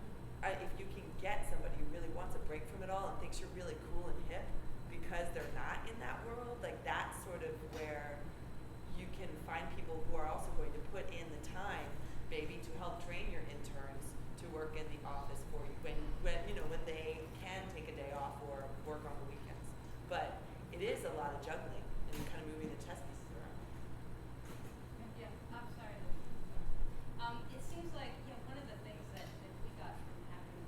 if you can get somebody who really wants a break from it all and thinks you're really cool and hip because they're not in that world, like that's sort of where you can find people who are also going to put in the time, maybe to help train your interns to work in the office for you when you know when they can take a day off or work on the weekends. But it is a lot of juggling and kind of moving the chess pieces around. Yeah, I'm sorry. It seems like, you know, one of the things that we got from having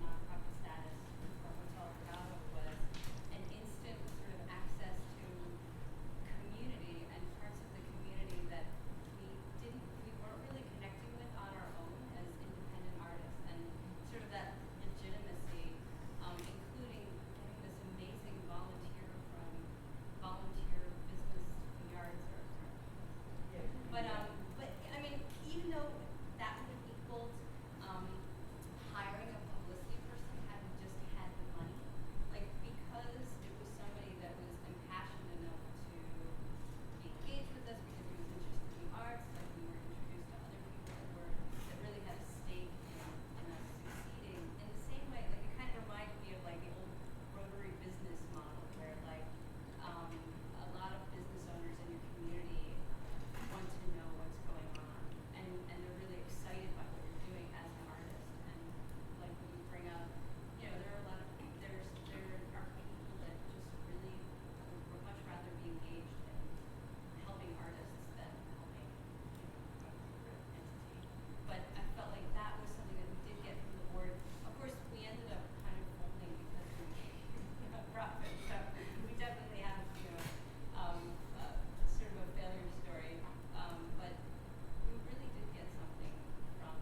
nonprofit status for Hotel Corrado was an instant sort of access to community and parts of the community that we weren't really connecting with on our own as independent artists, and sort of that legitimacy, including getting this amazing volunteer from Volunteer Business Yards or but I mean, even though that would have equaled hiring a publicity person had we just had the money, like because it was somebody that was impassioned enough to be engaged with us because he was interested in the arts, like we were introduced to other people that really had a stake in us succeeding. In the same way, like it kind of reminded me of like the old Rotary business model where like a lot of business owners in your community want to know what's going on, and they're really excited by what you're doing as an artist. And like when you bring up, you know, there are a lot of there are people that just really would much rather be engaged in helping artists than helping, you know, a corporate entity. But I felt like that was something that we did get from the board. Of course, we ended up kind of folding because we became a profit. So we definitely have, you know, sort of a failure story. But we really did get something from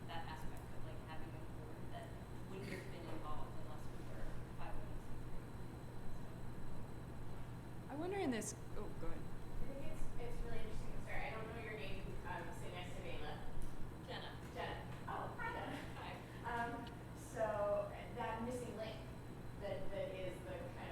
that aspect of like having a board that wouldn't have been involved unless we were 501c3. I wonder in this. Oh, go ahead. I think it's really interesting. Sorry, I don't know your name. Say nice to Bela. Jenna. Jenna. Oh, hi Jenna. Hi. So that missing link that is the kind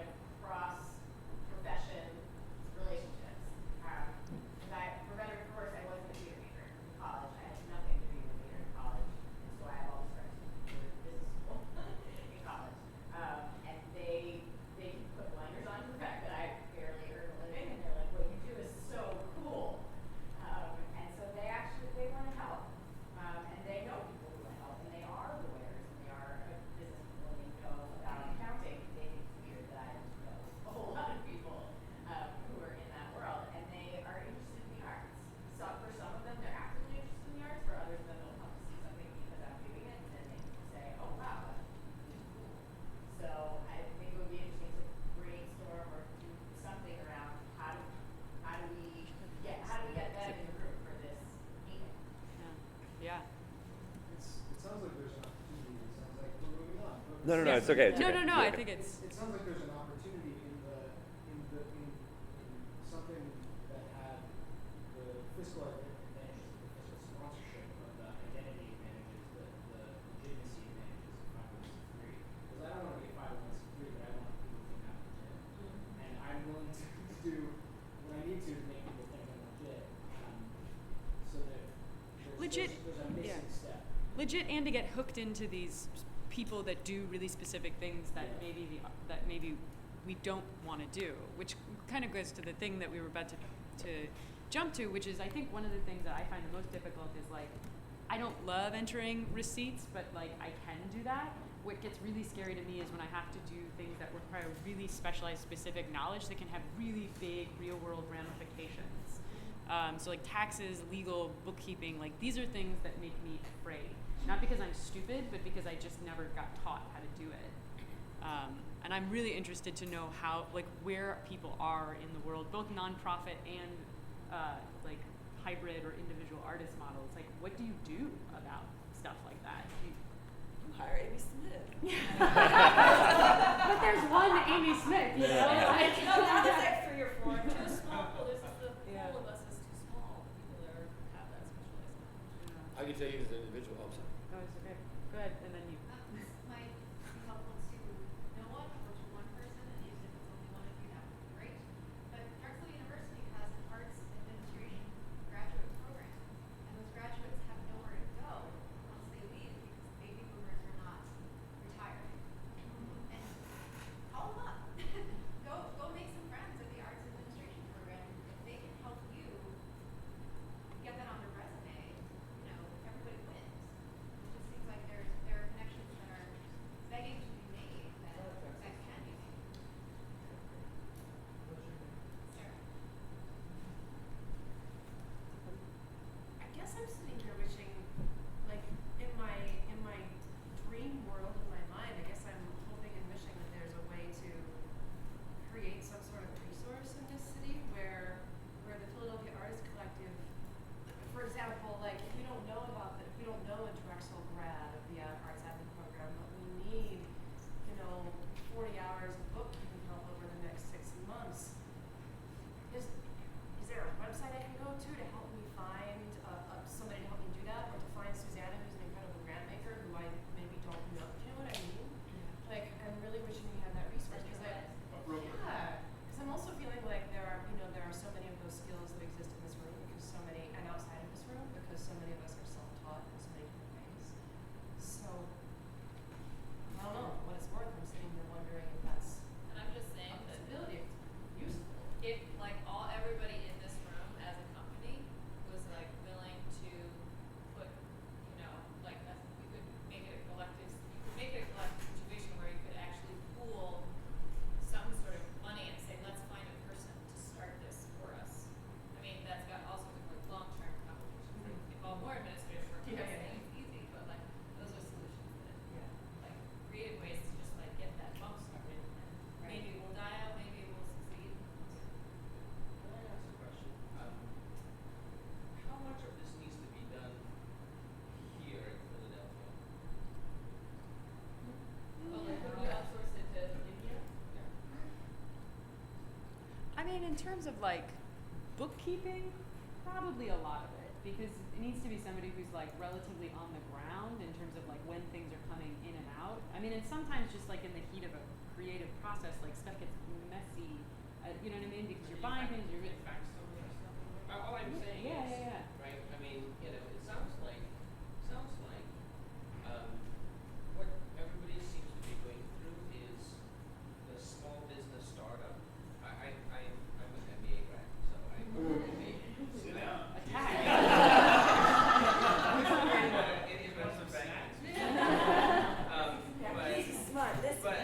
No, Yeah. it's okay. It's No, okay. no, You're I okay. think it's. It sounds like there's an opportunity in something that had the fiscal advantages, the fiscal sponsorship, of the identity advantages, the legitimacy advantages of 501c3. Because I don't want to be a 501c3, but I want people to think I'm legit. And I'm willing to do what I need to make people think I'm legit. So that Legit, there's a missing yeah. step. Legit, and to get hooked into these people that do really specific things that maybe we don't want to do, which kind of goes to the thing that we were about to jump to, which is I think one of the things that I find the most difficult is like I don't love entering receipts, but like I can do that. What gets really scary to me is when I have to do things that require really specialized, specific knowledge that can have really big real-world ramifications. So like taxes, legal, bookkeeping, like these are things that make me afraid. Not because I'm stupid, but because I just never got taught how to do it. And I'm really interested to know how, like, where people are in the world, both nonprofit and like hybrid or individual artist models. Like, what do you do about stuff like that? Hire Amy Smith. But there's one Amy Smith, you know? Like, No, not just like 3 or 4. Too small. There's the Yeah. pool of us is too small. People that have that specialized knowledge. I can tell you as an individual, I'm sorry. Oh, it's okay. Go ahead, and then you. This might be helpful to no one or to one person, and even if it's only one of you, that would be great. But Drexel University has an arts administration graduate program, and those graduates have nowhere to go once they leave because baby boomers are not retiring. And call them up. Go make some friends at the arts administration program. If they can help you get that on their resume, you know, everybody wins. It just seems like there are connections that are begging to be made that can be made. Sarah. I guess I'm sitting here wishing, like, in my dream world in my mind, I guess I'm hoping and wishing that there's a way to create some sort of resource in this city where the Philadelphia Artists Collective, for example, like if we don't know a Drexel grad of the arts admin program, but we need, 40 hours of bookkeeping help over the next 6 months. Is there a website I can go to help me find somebody to help me do that, or to find Susanna, who's an incredible grant maker who I maybe don't know? Do you know what I mean? Like, I'm really wishing we had that resource because I'm also feeling like there are so many of those skills that exist in this room and outside of this room because so many of us are self-taught in so many different ways. So I don't know what it's worth. I'm sitting there wondering if that's And I'm just saying a that possibility, if it's useful. if like everybody in this room as a company was like willing to put, we could make it a collective situation where you could actually pool some sort of money and say, let's find a person to start this for us. I mean, that's got also like long-term complications that involve more administrative work. I'm not saying it's easy, but like those are solutions that like creative ways to just like get that bump started, and maybe it will die out, maybe it will succeed. Can I ask a question? How much of this needs to be done here in Philadelphia? Well, like, would we outsource it to India? I mean, in terms of like bookkeeping, probably a lot of it, because it needs to be somebody who's like relatively on the ground in terms of like when things are coming in and out. I mean, and sometimes just like in the heat of a creative process, like stuff gets messy. You know what I mean? Because you're buying things, you're In fact, some of that stuff. All I'm saying Yeah, is, yeah, yeah. right? I mean, it sounds like what everybody seems to be going through is the small business startup. I'm an MBA grad, so I'm Sit down. attack. in investment banking. Yeah, But he's smart. This but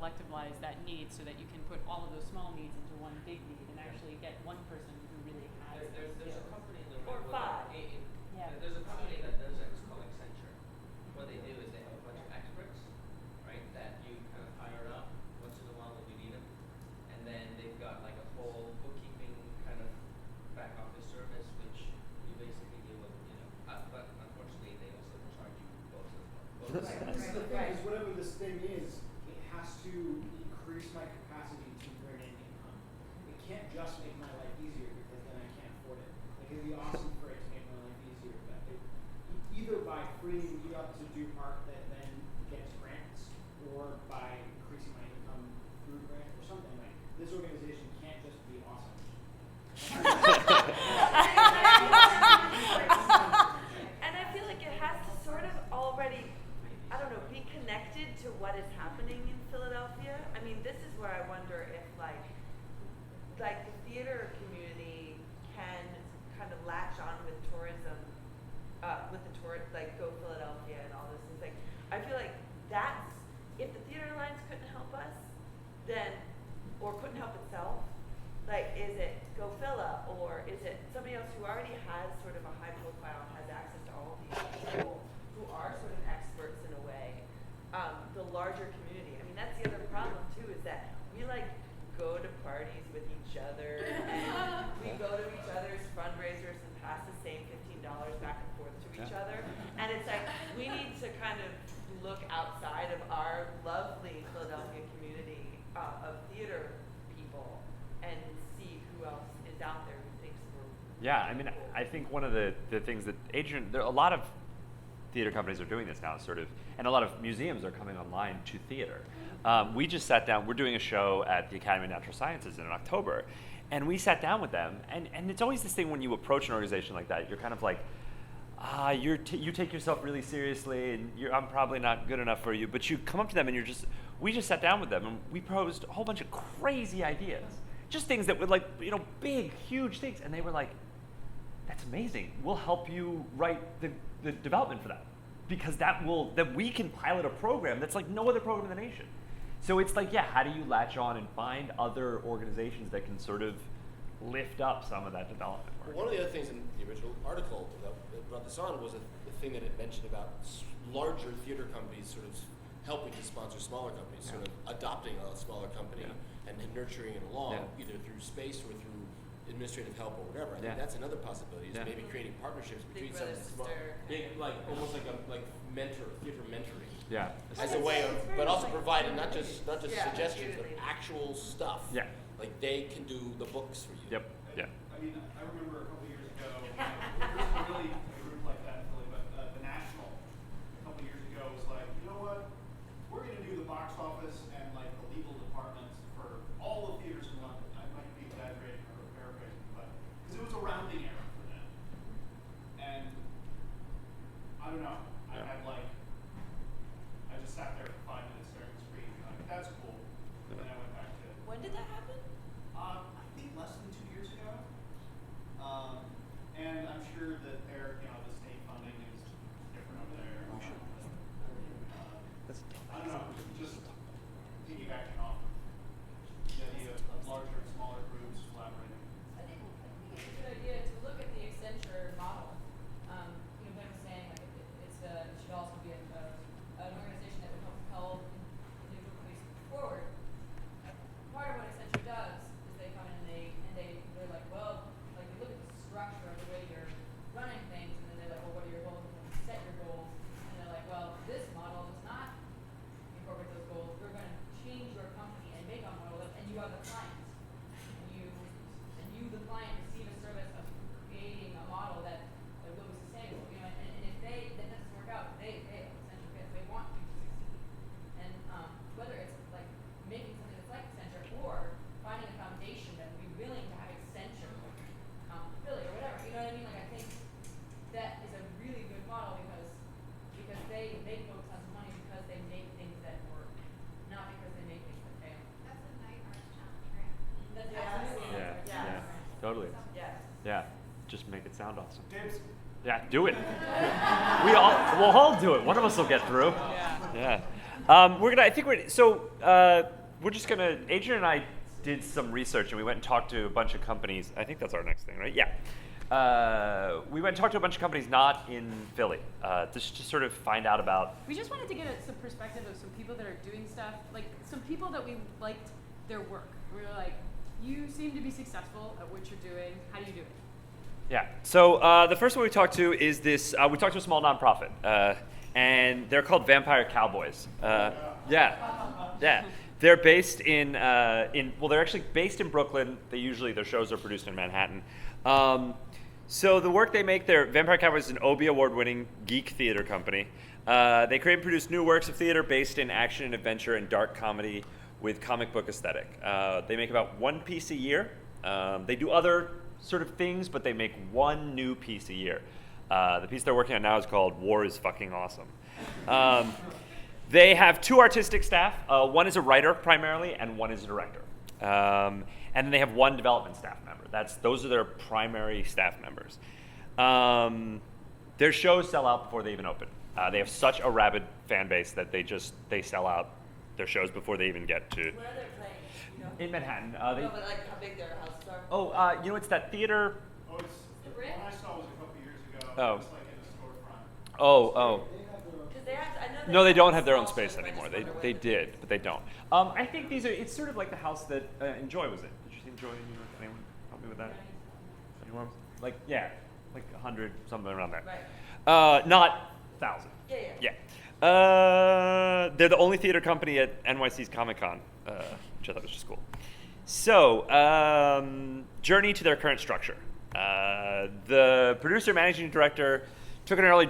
collectivize that need so that you can put all of those small needs into one big need and actually get one person who really has There's those a skills. company in the Or room. five. Yeah. There's a company that does that. It's called Accenture. What they do is they have a bunch of experts, right? That you kind of hire up once in a while when you need them, and then they've got like a whole bookkeeping kind of back office service, which you basically deal with, but unfortunately they also charge you both as well. Right, This is the thing, right. is whatever this thing is, it has to increase my capacity to bring in income. It can't just make my life easier because then I can't afford it. Like, it'd be awesome for it to make my life easier, but either by freeing me up to do art that then gets grants, or by increasing my income through grants, or something like, this organization can't just be awesome. And I feel like it has to sort of already, I don't know, be connected to what is happening in Philadelphia. I mean, this is where I wonder if like the theater community can kind of latch on with tourism, with the like Go Philadelphia and all those things. Like, I feel like that's, if the Theater Alliance couldn't help us, then, or couldn't help itself, like, is it Go Phila, or is it somebody else who already has sort of a high profile and has access to all of these people who are sort of experts in a way, the larger community. I mean, that's the other problem too, is that we like go to parties with each other, and we go to each other's fundraisers and pass the same $15 back and forth to each other, and it's like, we need to kind of look outside of our lovely Philadelphia community of theater people and see who else is out there who thinks we're. Yeah, I mean, I think one of the things that there are a lot of theater companies are doing this now, sort of, and a lot of museums are coming online to theater. We just sat down, we're doing a show at the Academy of Natural Sciences in October, and we sat down with them, and it's always this thing when you approach an organization like that, you're kind of like, you take yourself really seriously, and I'm probably not good enough for you, but you come up to them and we just sat down with them, and we proposed a whole bunch of crazy ideas, just things that would like, big, huge things, and they were like, that's amazing. We'll help you write the development for that, because that we can pilot a program that's like no other program in the nation. So it's like, yeah, how do you latch on and find other organizations that can sort of lift up some of that development work? Well, one of the other things in the original article that brought this on was the thing that it mentioned about larger theater companies sort of helping to sponsor smaller companies, sort of adopting a smaller company and nurturing it along, either through space or through administrative help or whatever. I think that's another possibility, is maybe creating partnerships between some small, like almost like a theater mentoring. Yeah. As a way of, but also providing not just suggestions, but actual stuff. Yeah. Like they can do the books for you. Yep. Yeah. I mean, I remember a couple years ago, there wasn't really a group like that in Philly, but the National, a couple years ago, was like, you know what? We're going to do the box office and like the legal departments for all the theaters in London. I might be exaggerating or paraphrasing, but because it was a rounding error for them. And I don't know. I just sat there for 5 minutes staring at the screen, like, that's cool. And then I went back to. When did that happen? I think less than 2 years ago. And I'm sure that the state funding is different over there. I don't know, just piggybacking off the idea of larger and smaller groups collaborating. I think it's a good idea to look at the Accenture model. Ben was saying like it should also be an organization that would help propel individual companies forward. Part of what Accenture does is they come in and they're like, well, like they look at the structure of the way you're running things, and then they're like, well, what are your goals? And you set your goals, and they're like, well, this model does not incorporate those goals. We're going to change your company and make a model, and you are the client. And you, the client, receive a service of creating a model that will be sustainable. And if that doesn't work out, they fail. Accenture fails. They want you to succeed. And whether it's like making something that's like Accenture or finding a foundation that would be willing to have Accenture affiliate or whatever. You know what I mean? Like I think that is a really good model because they make folks tons of money because they make things that work, not because they make things that fail. That's a night art challenge grant. That's Yes. absolutely Yeah. Totally. Yes. Yeah. Just make it sound awesome. Dibs. Yeah, do it. We'll all do it. One of us will get through. Yeah. Yeah. We're just gonna. Adrian and I did some research, and we went and talked to a bunch of companies. I think that's our next thing, right? Yeah. We went and talked to a bunch of companies not in Philly, just to sort of find out about. We just wanted to get some perspective of some people that are doing stuff, like some people that we liked their work. We were like, you seem to be successful at what you're doing. How do you do it? Yeah. So the first one we talked to is this. We talked to a small nonprofit, and they're called Vampire Cowboys. Yeah. They're based in well, they're actually based in Brooklyn. Their shows are produced in Manhattan. So the work they make there, Vampire Cowboys is an Obie Award-winning geek theater company. They create and produce new works of theater based in action and adventure and dark comedy with comic book aesthetic. They make about one piece a year. They do other sort of things, but they make one new piece a year. The piece they're working on now is called War is Fucking Awesome. They have two artistic staff. One is a writer primarily, and one is a director. And then they have one development staff member. Those are their primary staff members. Their shows sell out before they even open. They have such a rabid fan base that they sell out their shows before they even get to. Where are they playing? You know? In Manhattan. No, but like how big their houses are? Oh, it's that theater. Oh, it's, The the Brit? one I saw was a couple years ago. Oh. It was like in a storefront. Oh. Because they have, I know No, they don't have their small own space shows, but I anymore. just wonder They what did, but they don't. I think it's sort of like the house that Enjoy was in. Did you see Enjoy in New York? Anyone help me with that? Anyone? Like 100, something around there. Right. Not 1,000. Yeah. They're the only theater company at NYC's Comic-Con, which I thought was just cool. So, journey to their current structure. The producer, managing director, took an early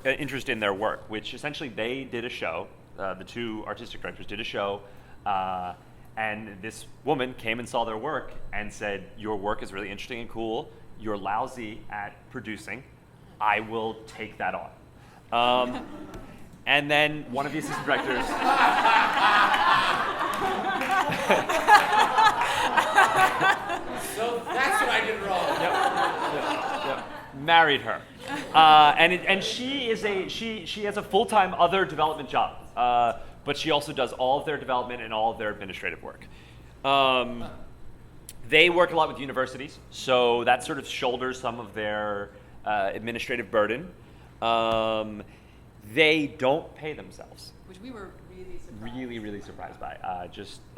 interest in their work, which essentially they did a show. The two artistic directors did a show, and this woman came and saw their work and said, "Your work is really interesting and cool. You're lousy at producing. I will take that on." And then one of the assistant directors. So that's what I did wrong. Yep. Married her, and she has a full-time other development job, but she also does all of their development and all of their administrative work. They work a lot with universities, so that sort of shoulders some of their administrative burden. They don't pay themselves. Which we were really surprised. Really surprised by.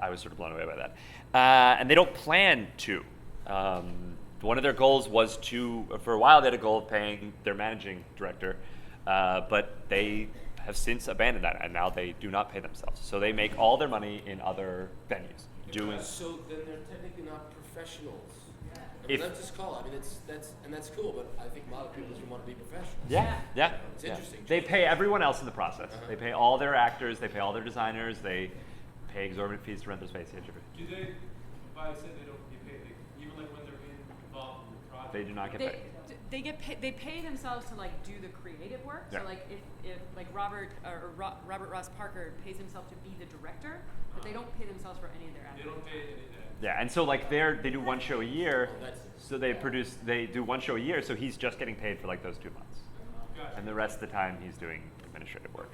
I was sort of blown away by that. And they don't plan to. One of their goals was for a while they had a goal of paying their managing director, but they have since abandoned that, and now they do not pay themselves. So they make all their money in other venues. So then they're technically not professionals. If- That's just call. I mean, that's cool, but I think a lot of people just want to be professionals. Yeah. It's interesting. They pay everyone else in the process. They pay all their actors, they pay all their designers, they pay exorbitant fees to rent their space. Yeah, Jeffrey. Do they, by saying they don't get paid, even like when they're involved in the project? They do not get paid. They get paid. They pay themselves to like do the creative work. Yeah. So like if like Robert Ross Parker pays himself to be the director, but they don't pay themselves for any of their They acting. don't pay anything. Yeah, and so like they do one show a year, That's- so they do one show a year, so he's just getting paid for like those 2 months. Gotcha. And the rest of the time he's doing administrative work.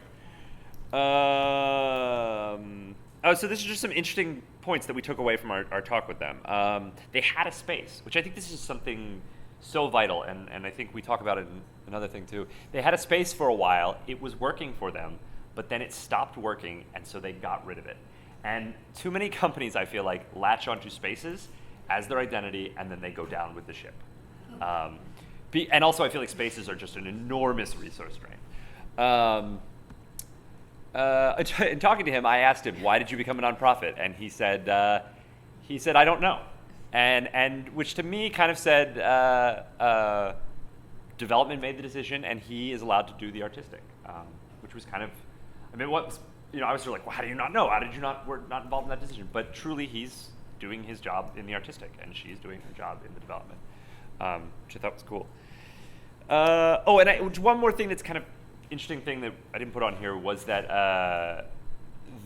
So this is just some interesting points that we took away from our talk with them. They had a space, which I think this is something so vital, and I think we talk about it in another thing too. They had a space for a while, it was working for them, but then it stopped working, and so they got rid of it. And too many companies, I feel like, latch onto spaces as their identity, and then they go down with the ship. And also, I feel like spaces are just an enormous resource drain. In talking to him, I asked him, "Why did you become a nonprofit?" And he said, "I don't know," and which to me kind of said, development made the decision, and he is allowed to do the artistic, which was kind of, I was sort of like, well, how do you not know? How did you not? We're not involved in that decision. But truly, he's doing his job in the artistic, and she's doing her job in the development, which I thought was cool. One more thing that's kind of interesting thing that I didn't put on here was that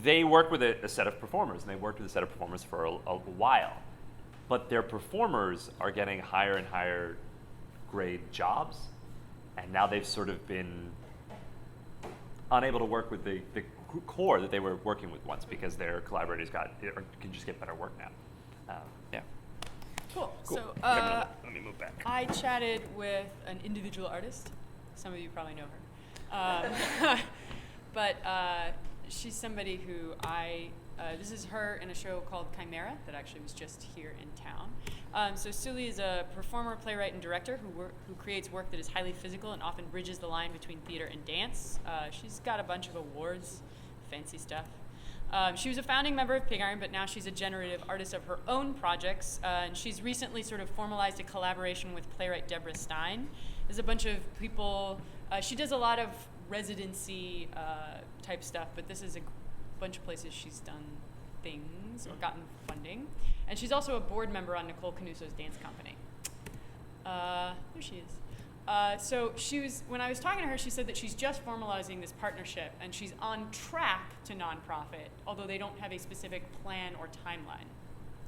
they work with a set of performers, and they worked with a set of performers for a while. But their performers are getting higher and higher grade jobs, and now they've sort of been unable to work with the core that they were working with once because their collaborators can just get better work now. Yeah. Cool. Cool. So Yeah, let me move back. I chatted with an individual artist. Some of you probably know her. But she's somebody who this is her in a show called Chimera that actually was just here in town. So Sully is a performer, playwright, and director who creates work that is highly physical and often bridges the line between theater and dance. She's got a bunch of awards, fancy stuff. She was a founding member of Pig Iron, but now she's a generative artist of her own projects. And she's recently sort of formalized a collaboration with playwright Deborah Stein. There's a bunch of people. She does a lot of residency type stuff, but this is a bunch of places she's done things or gotten funding. And she's also a board member on Nicole Canuso's dance company. There she is. So when I was talking to her, she said that she's just formalizing this partnership and she's on track to nonprofit, although they don't have a specific plan or timeline.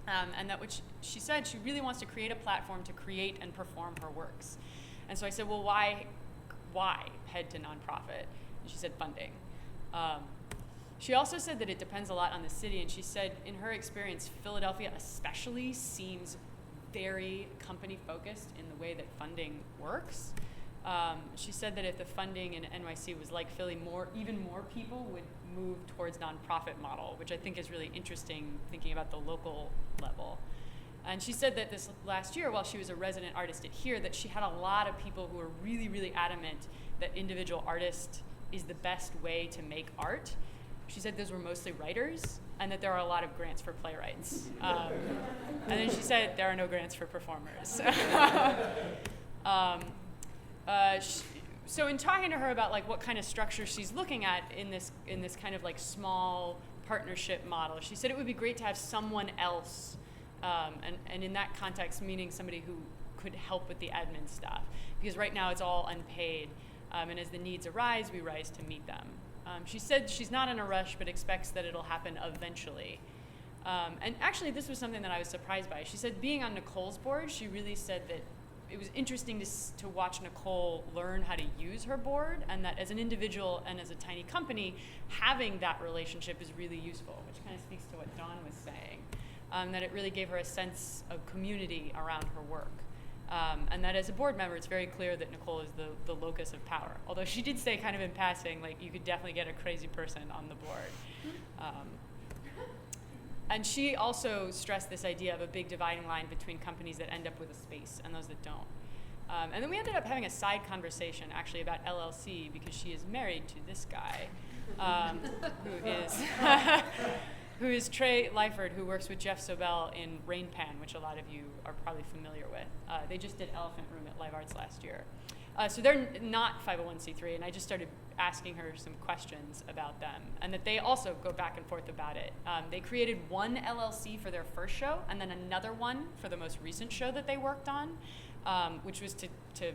And that which she said she really wants to create a platform to create and perform her works. And so I said, well, why head to nonprofit? And she said funding. She also said that it depends a lot on the city, and she said in her experience, Philadelphia especially seems very company-focused in the way that funding works. She said that if the funding in NYC was like Philly, even more people would move towards nonprofit model, which I think is really interesting thinking about the local level. And she said that this last year, while she was a resident artist at Here, that she had a lot of people who were really, really adamant that individual artist is the best way to make art. She said those were mostly writers, and that there are a lot of grants for playwrights. And then she said there are no grants for performers. So in talking to her about like what kind of structure she's looking at in this kind of like small partnership model, she said it would be great to have someone else, and in that context, meaning somebody who could help with the admin stuff, because right now it's all unpaid, and as the needs arise, we rise to meet them. She said she's not in a rush, but expects that it'll happen eventually. And actually, this was something that I was surprised by. She said being on Nicole's board, she really said that it was interesting to watch Nicole learn how to use her board, and that as an individual and as a tiny company, having that relationship is really useful, which kind of speaks to what Dawn was saying, that it really gave her a sense of community around her work. And that as a board member, it's very clear that Nicole is the locus of power. Although she did say kind of in passing, like you could definitely get a crazy person on the board. And she also stressed this idea of a big dividing line between companies that end up with a space and those that don't. And then we ended up having a side conversation actually about LLC, because she is married to this guy, who is Trey Lyford, who works with Jeff Sobel in Rain Pan, which a lot of you are probably familiar with. They just did Elephant Room at Live Arts last year. So they're not 501c3, and I just started asking her some questions about them, and that they also go back and forth about it. They created one LLC for their first show, and then another one for the most recent show that they worked on, which was to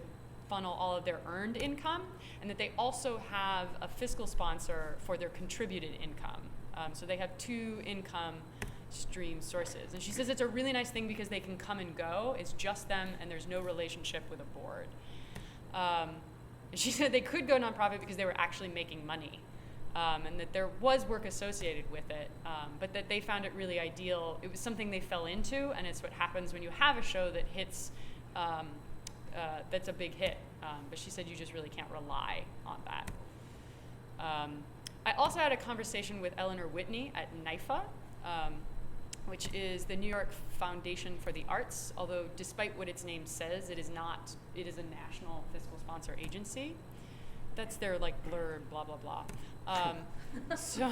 funnel all of their earned income, and that they also have a fiscal sponsor for their contributed income. So they have two income stream sources. And she says it's a really nice thing because they can come and go. It's just them, and there's no relationship with a board. And she said they could go nonprofit because they were actually making money, and that there was work associated with it, but that they found it really ideal. It was something they fell into, and it's what happens when you have a show that hits, that's a big hit. But she said you just really can't rely on that. I also had a conversation with Eleanor Whitney at NYFA, which is the New York Foundation for the Arts, although despite what its name says, it is not. It is a national fiscal sponsor agency. That's their like blurb, blah, blah, blah. So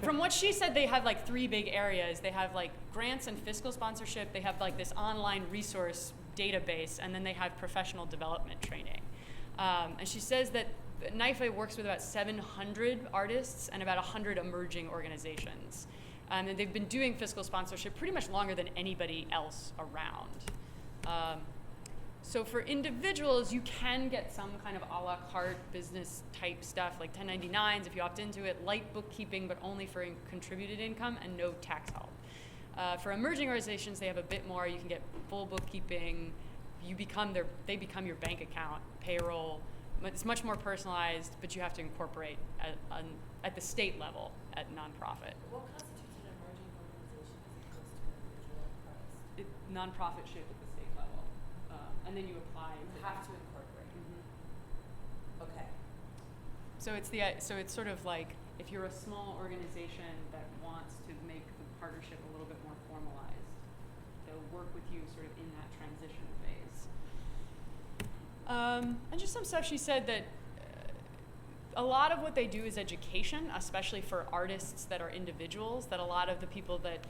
from what she said, they have like three big areas. They have like grants and fiscal sponsorship. They have like this online resource database, and then they have professional development training. And she says that NYFA works with about 700 artists and about 100 emerging organizations. And they've been doing fiscal sponsorship pretty much longer than anybody else around. So for individuals, you can get some kind of a la carte business type stuff, like 1099s if you opt into it, light bookkeeping, but only for contributed income and no tax help. For emerging organizations, they have a bit more. You can get full bookkeeping. They become your bank account, payroll, It's much more personalized, but you have to incorporate at the state level at nonprofit. What constitutes an emerging organization as opposed to an individual artist? Nonprofitship at the state level, and then you apply. You have to incorporate. Mhm. Okay. So it's sort of like if you're a small organization that wants to make the partnership a little bit more formalized, they'll work with you sort of in that transition phase. And just some stuff she said that a lot of what they do is education, especially for artists that are individuals, that a lot of the people that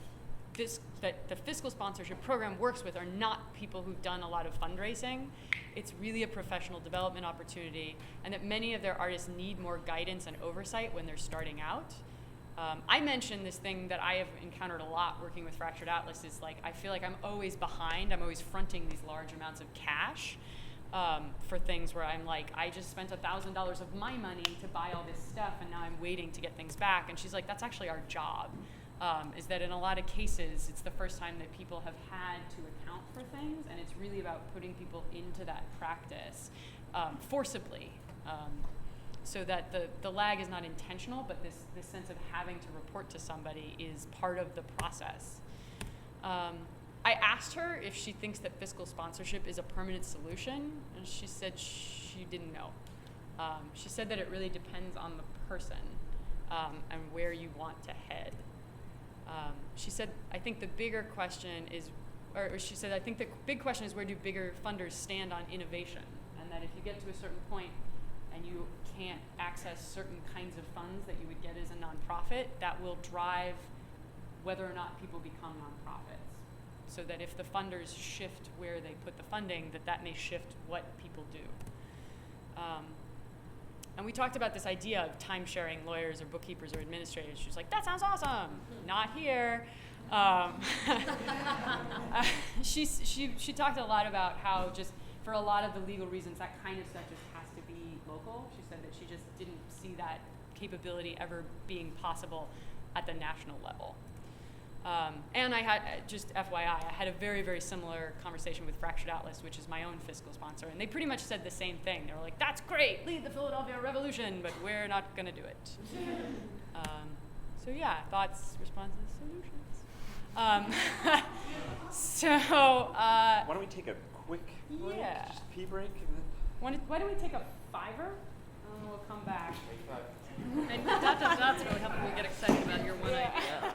the fiscal sponsorship program works with are not people who've done a lot of fundraising. It's really a professional development opportunity, and that many of their artists need more guidance and oversight when they're starting out. I mentioned this thing that I have encountered a lot working with Fractured Atlas is like, I feel like I'm always behind. I'm always fronting these large amounts of cash for things where I'm like, I just spent $1,000 of my money to buy all this stuff, and now I'm waiting to get things back. And she's like, that's actually our job. Is that in a lot of cases, it's the first time that people have had to account for things, and it's really about putting people into that practice forcibly, so that the lag is not intentional, but this sense of having to report to somebody is part of the process. I asked her if she thinks that fiscal sponsorship is a permanent solution, and she said she didn't know. She said that it really depends on the person and where you want to head. She said, I think the bigger question is, or she said, I think the big question is where do bigger funders stand on innovation? And that if you get to a certain point and you can't access certain kinds of funds that you would get as a nonprofit, that will drive whether or not people become nonprofits. So that if the funders shift where they put the funding, that may shift what people do. And we talked about this idea of time-sharing lawyers or bookkeepers or administrators. She was like, that sounds awesome. Not here. She talked a lot about how just for a lot of the legal reasons, that kind of stuff just has to be local. She said that she just didn't see that capability ever being possible at the national level. And I had, just FYI, I had a very, very similar conversation with Fractured Atlas, which is my own fiscal sponsor, and they pretty much said the same thing. They were like, that's great, lead the Philadelphia Revolution, but we're not going to do it. So yeah, thoughts, responses, solutions. Why don't we take a quick break? Yeah. Just pee break? Why don't we take a $5, and we'll come back. Take 5. And that's really helpful when we get excited about your one idea.